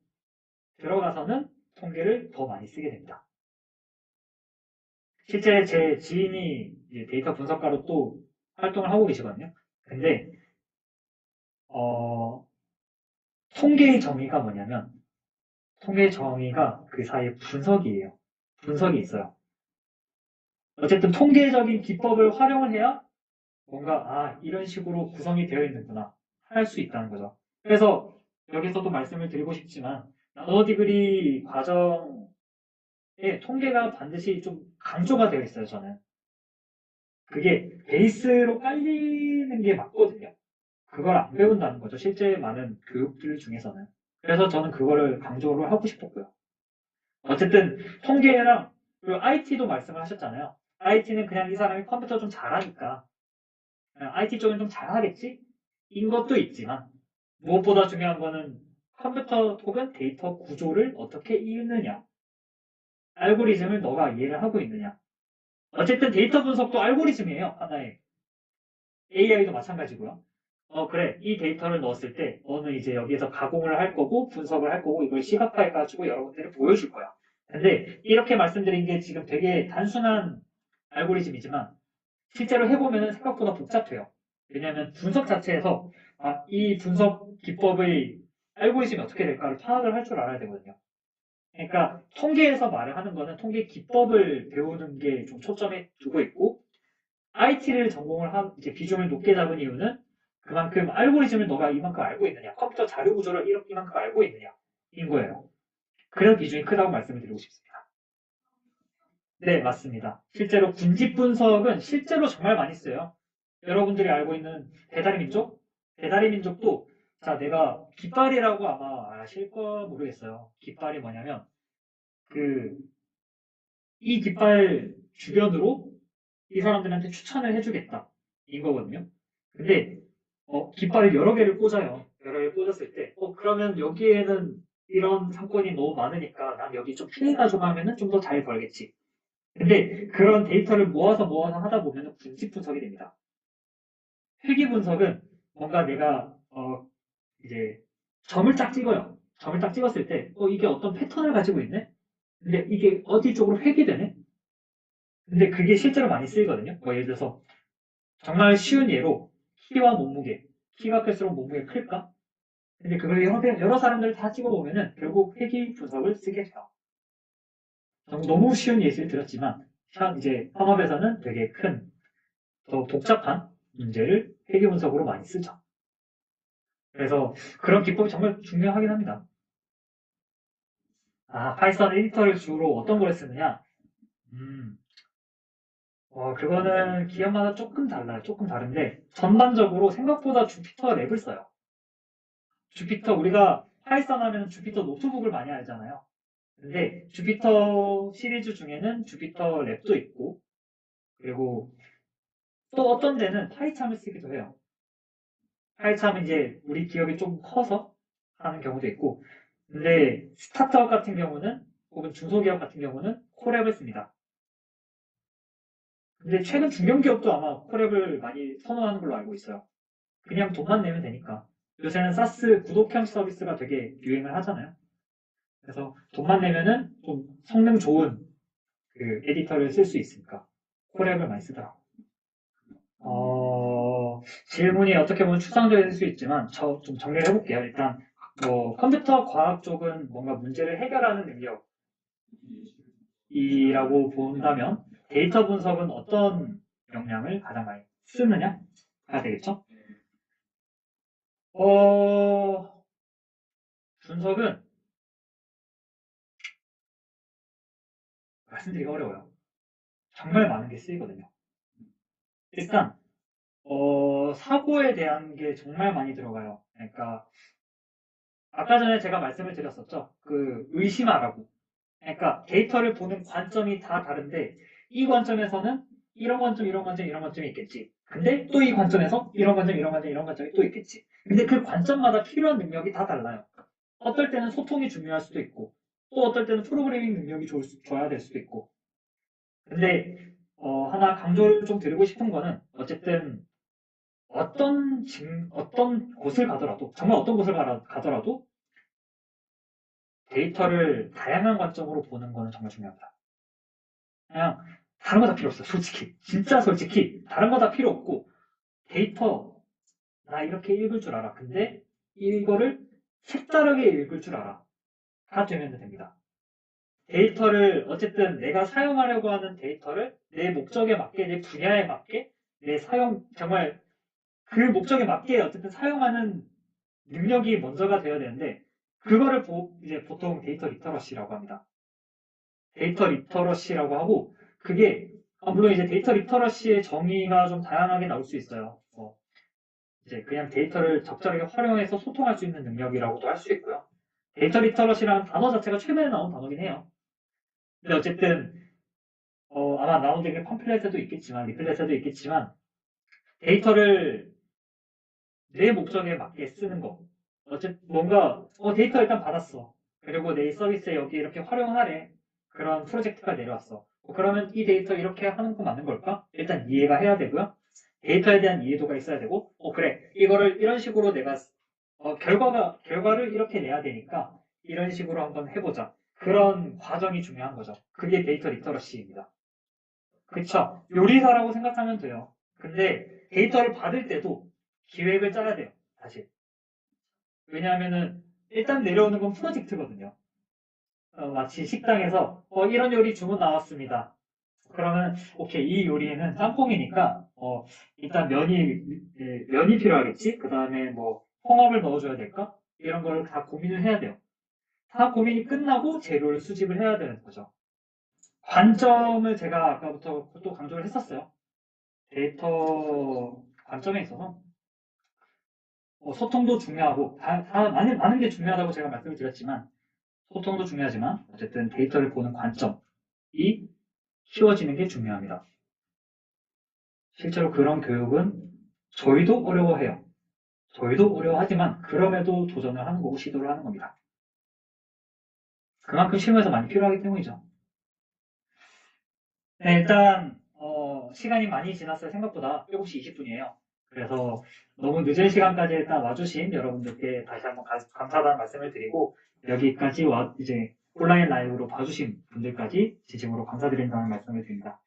통계를 더 많이 쓰게 됩니다. 실제 제 지인이 데이터 분석가로 또 활동을 하고 계시거든요. 근데 어, 통계의 정의가 뭐냐면 통계의 정의가 그 사이에 분석이에요. 분석이 있어요. 어쨌든 통계적인 기법을 활용을 해야 뭔가 이런 식으로 구성이 되어 있는구나 할 수 있다는 거죠. 그래서 여기서도 말씀을 드리고 싶지만 나노 디그리 과정에 통계가 반드시 좀 강조가 되어 있어요. 저는 그게 베이스로 깔리는 게 맞거든요. 그걸 안 배운다는 거죠. 실제 많은 교육들 중에서는. 그래서 저는 그거를 강조를 하고 싶었고요. 어쨌든 통계랑 그리고 IT도 말씀을 하셨잖아요. IT는 그냥 이 사람이 컴퓨터 좀 잘하니까 IT 쪽은 좀 잘하겠지? 인 것도 있지만 무엇보다 중요한 거는 컴퓨터 혹은 데이터 구조를 어떻게 읽느냐, 알고리즘을 너가 이해를 하고 있느냐. 어쨌든 데이터 분석도 알고리즘이에요. 하나의. AI도 마찬가지고요. 그래. 이 데이터를 넣었을 때 너는 이제 여기에서 가공을 할 거고 분석을 할 거고 이걸 시각화해가지고 여러분들이 보여줄 거야. 근데 이렇게 말씀드린 게 지금 되게 단순한 알고리즘이지만 실제로 해보면 생각보다 복잡해요. 왜냐하면 분석 자체에서 이 분석 기법의 알고리즘이 어떻게 될까를 파악을 할 줄 알아야 되거든요. 그러니까 통계에서 말을 하는 거는 통계 기법을 배우는 게 좀 초점에 두고 있고 IT를 전공을 한 이제 비중을 높게 잡은 이유는 그만큼 알고리즘을 너가 이만큼 알고 있느냐, 컴퓨터 자료 구조를 이만큼 알고 있느냐인 거예요. 그래서 비중이 크다고 말씀을 드리고 싶습니다. 네, 맞습니다. 실제로 군집 분석은 실제로 정말 많이 써요. 여러분들이 알고 있는 배달의 민족? 배달의 민족도 자, 내가 깃발이라고 아마 아실까 모르겠어요. 깃발이 뭐냐면 그 이 깃발 주변으로 이 사람들한테 추천을 해주겠다. 인 거거든요. 근데 깃발을 여러 개를 꽂아요. 여러 개를 꽂았을 때 그러면 여기에는 이런 상권이 너무 많으니까 난 여기 좀 피해가 좀 하면은 좀 더 잘 벌겠지. 근데 그런 데이터를 모아서 하다 보면 군집 분석이 됩니다. 회귀 분석은 뭔가 내가 이제 점을 딱 찍어요. 점을 딱 찍었을 때 이게 어떤 패턴을 가지고 있네? 근데 이게 어디 쪽으로 회귀되네? 근데 그게 실제로 많이 쓰이거든요. 뭐 예를 들어서 정말 쉬운 예로 키와 몸무게. 키가 클수록 몸무게 클까? 근데 그걸 여러 사람들을 다 찍어보면은 결국 회귀 분석을 쓰게 돼요. 너무 쉬운 예시를 들었지만 이제 현업에서는 되게 큰, 더 복잡한 문제를 회귀 분석으로 많이 쓰죠. 그래서 그런 기법이 정말 중요하긴 합니다. 파이썬 에디터를 주로 어떤 걸 쓰느냐? 음, 그거는 기업마다 조금 달라요. 조금 다른데 전반적으로 생각보다 주피터 랩을 써요. 주피터 우리가 파이썬 하면 주피터 노트북을 많이 알잖아요. 근데 주피터 시리즈 중에는 주피터 랩도 있고 그리고 또 어떤 데는 파이참을 쓰기도 해요. 파이참은 이제 우리 기업이 좀 커서 하는 경우도 있고 근데 스타트업 같은 경우는 혹은 중소기업 같은 경우는 콜랩을 씁니다. 근데 최근 중견기업도 아마 콜랩을 많이 선호하는 걸로 알고 있어요. 그냥 돈만 내면 되니까. 요새는 사스 구독형 서비스가 되게 유행을 하잖아요. 그래서 돈만 내면은 좀 성능 좋은 그 에디터를 쓸 수 있으니까 콜랩을 많이 쓰더라고요. 질문이 어떻게 보면 추상적일 수 있지만 저 좀 정리를 해볼게요. 일단 컴퓨터 과학 쪽은 뭔가 문제를 해결하는 능력이라고 본다면 데이터 분석은 어떤 역량을 가장 많이 쓰느냐가 되겠죠? 분석은 말씀드리기 어려워요. 정말 많은 게 쓰이거든요. 일단 사고에 대한 게 정말 많이 들어가요. 그러니까 아까 전에 제가 말씀을 드렸었죠. 그 의심하라고. 그러니까 데이터를 보는 관점이 다 다른데 이 관점에서는 이런 관점, 이런 관점, 이런 관점이 있겠지. 근데 또 이 관점에서 이런 관점, 이런 관점, 이런 관점이 또 있겠지. 근데 그 관점마다 필요한 능력이 다 달라요. 어떨 때는 소통이 중요할 수도 있고 또 어떨 때는 프로그래밍 능력이 줘야 될 수도 있고. 근데 하나 강조를 좀 드리고 싶은 거는 어쨌든 어떤 곳을 가더라도, 정말 어떤 곳을 가더라도 데이터를 다양한 관점으로 보는 거는 정말 중요합니다. 그냥 다른 거 다 필요 없어요. 솔직히. 진짜 솔직히 다른 거 다 필요 없고 데이터 나 이렇게 읽을 줄 알아. 근데 이거를 색다르게 읽을 줄 알아. 가 되면 됩니다. 데이터를 어쨌든 내가 사용하려고 하는 데이터를 내 목적에 맞게, 내 분야에 맞게, 내 사용 정말 그 목적에 맞게 어쨌든 사용하는 능력이 먼저가 되어야 되는데 그거를 이제 보통 데이터 리터러시라고 합니다. 데이터 리터러시라고 하고 그게 물론 이제 데이터 리터러시의 정의가 좀 다양하게 나올 수 있어요. 이제 그냥 데이터를 적절하게 활용해서 소통할 수 있는 능력이라고도 할 수 있고요. 데이터 리터러시라는 단어 자체가 최근에 나온 단어긴 해요. 근데 어쨌든 아마 나온 게 팜플렛에도 있겠지만 리플렛에도 있겠지만 데이터를 내 목적에 맞게 쓰는 거. 어쨌든 뭔가 데이터 일단 받았어. 그리고 내 서비스에 여기 이렇게 활용하래. 그런 프로젝트가 내려왔어. 그러면 이 데이터 이렇게 하는 거 맞는 걸까? 일단 이해가 해야 되고요. 데이터에 대한 이해도가 있어야 되고, 그래. 이거를 이런 식으로 내가 결과를 이렇게 내야 되니까 이런 식으로 한번 해보자. 그런 과정이 중요한 거죠. 그게 데이터 리터러시입니다. 그쵸? 요리사라고 생각하면 돼요. 근데 데이터를 받을 때도 기획을 짜야 돼요. 사실. 왜냐하면은 일단 내려오는 건 프로젝트거든요. 마치 식당에서 이런 요리 주문 나왔습니다. 그러면 오케이 이 요리에는 짬뽕이니까 일단 면이 필요하겠지. 그 다음에 뭐 홍합을 넣어줘야 될까? 이런 걸 다 고민을 해야 돼요. 다 고민이 끝나고 재료를 수집을 해야 되는 거죠. 관점을 제가 아까부터 또 강조를 했었어요. 데이터 관점에 있어서 소통도 중요하고 많은 게 중요하다고 제가 말씀을 드렸지만 소통도 중요하지만 어쨌든 데이터를 보는 관점이 키워지는 게 중요합니다. 실제로 그런 교육은 저희도 어려워해요. 저희도 어려워하지만 그럼에도 도전을 하는 거고 시도를 하는 겁니다. 그만큼 실무에서 많이 필요하기 때문이죠. 네, 일단 시간이 많이 지났어요. 생각보다 7시 20분이에요. 그래서 너무 늦은 시간까지 일단 와주신 여러분들께 다시 한번 감사하다는 말씀을 드리고 여기까지 이제 온라인 라이브로 봐주신 분들까지 진심으로 감사드린다는 말씀을 드립니다.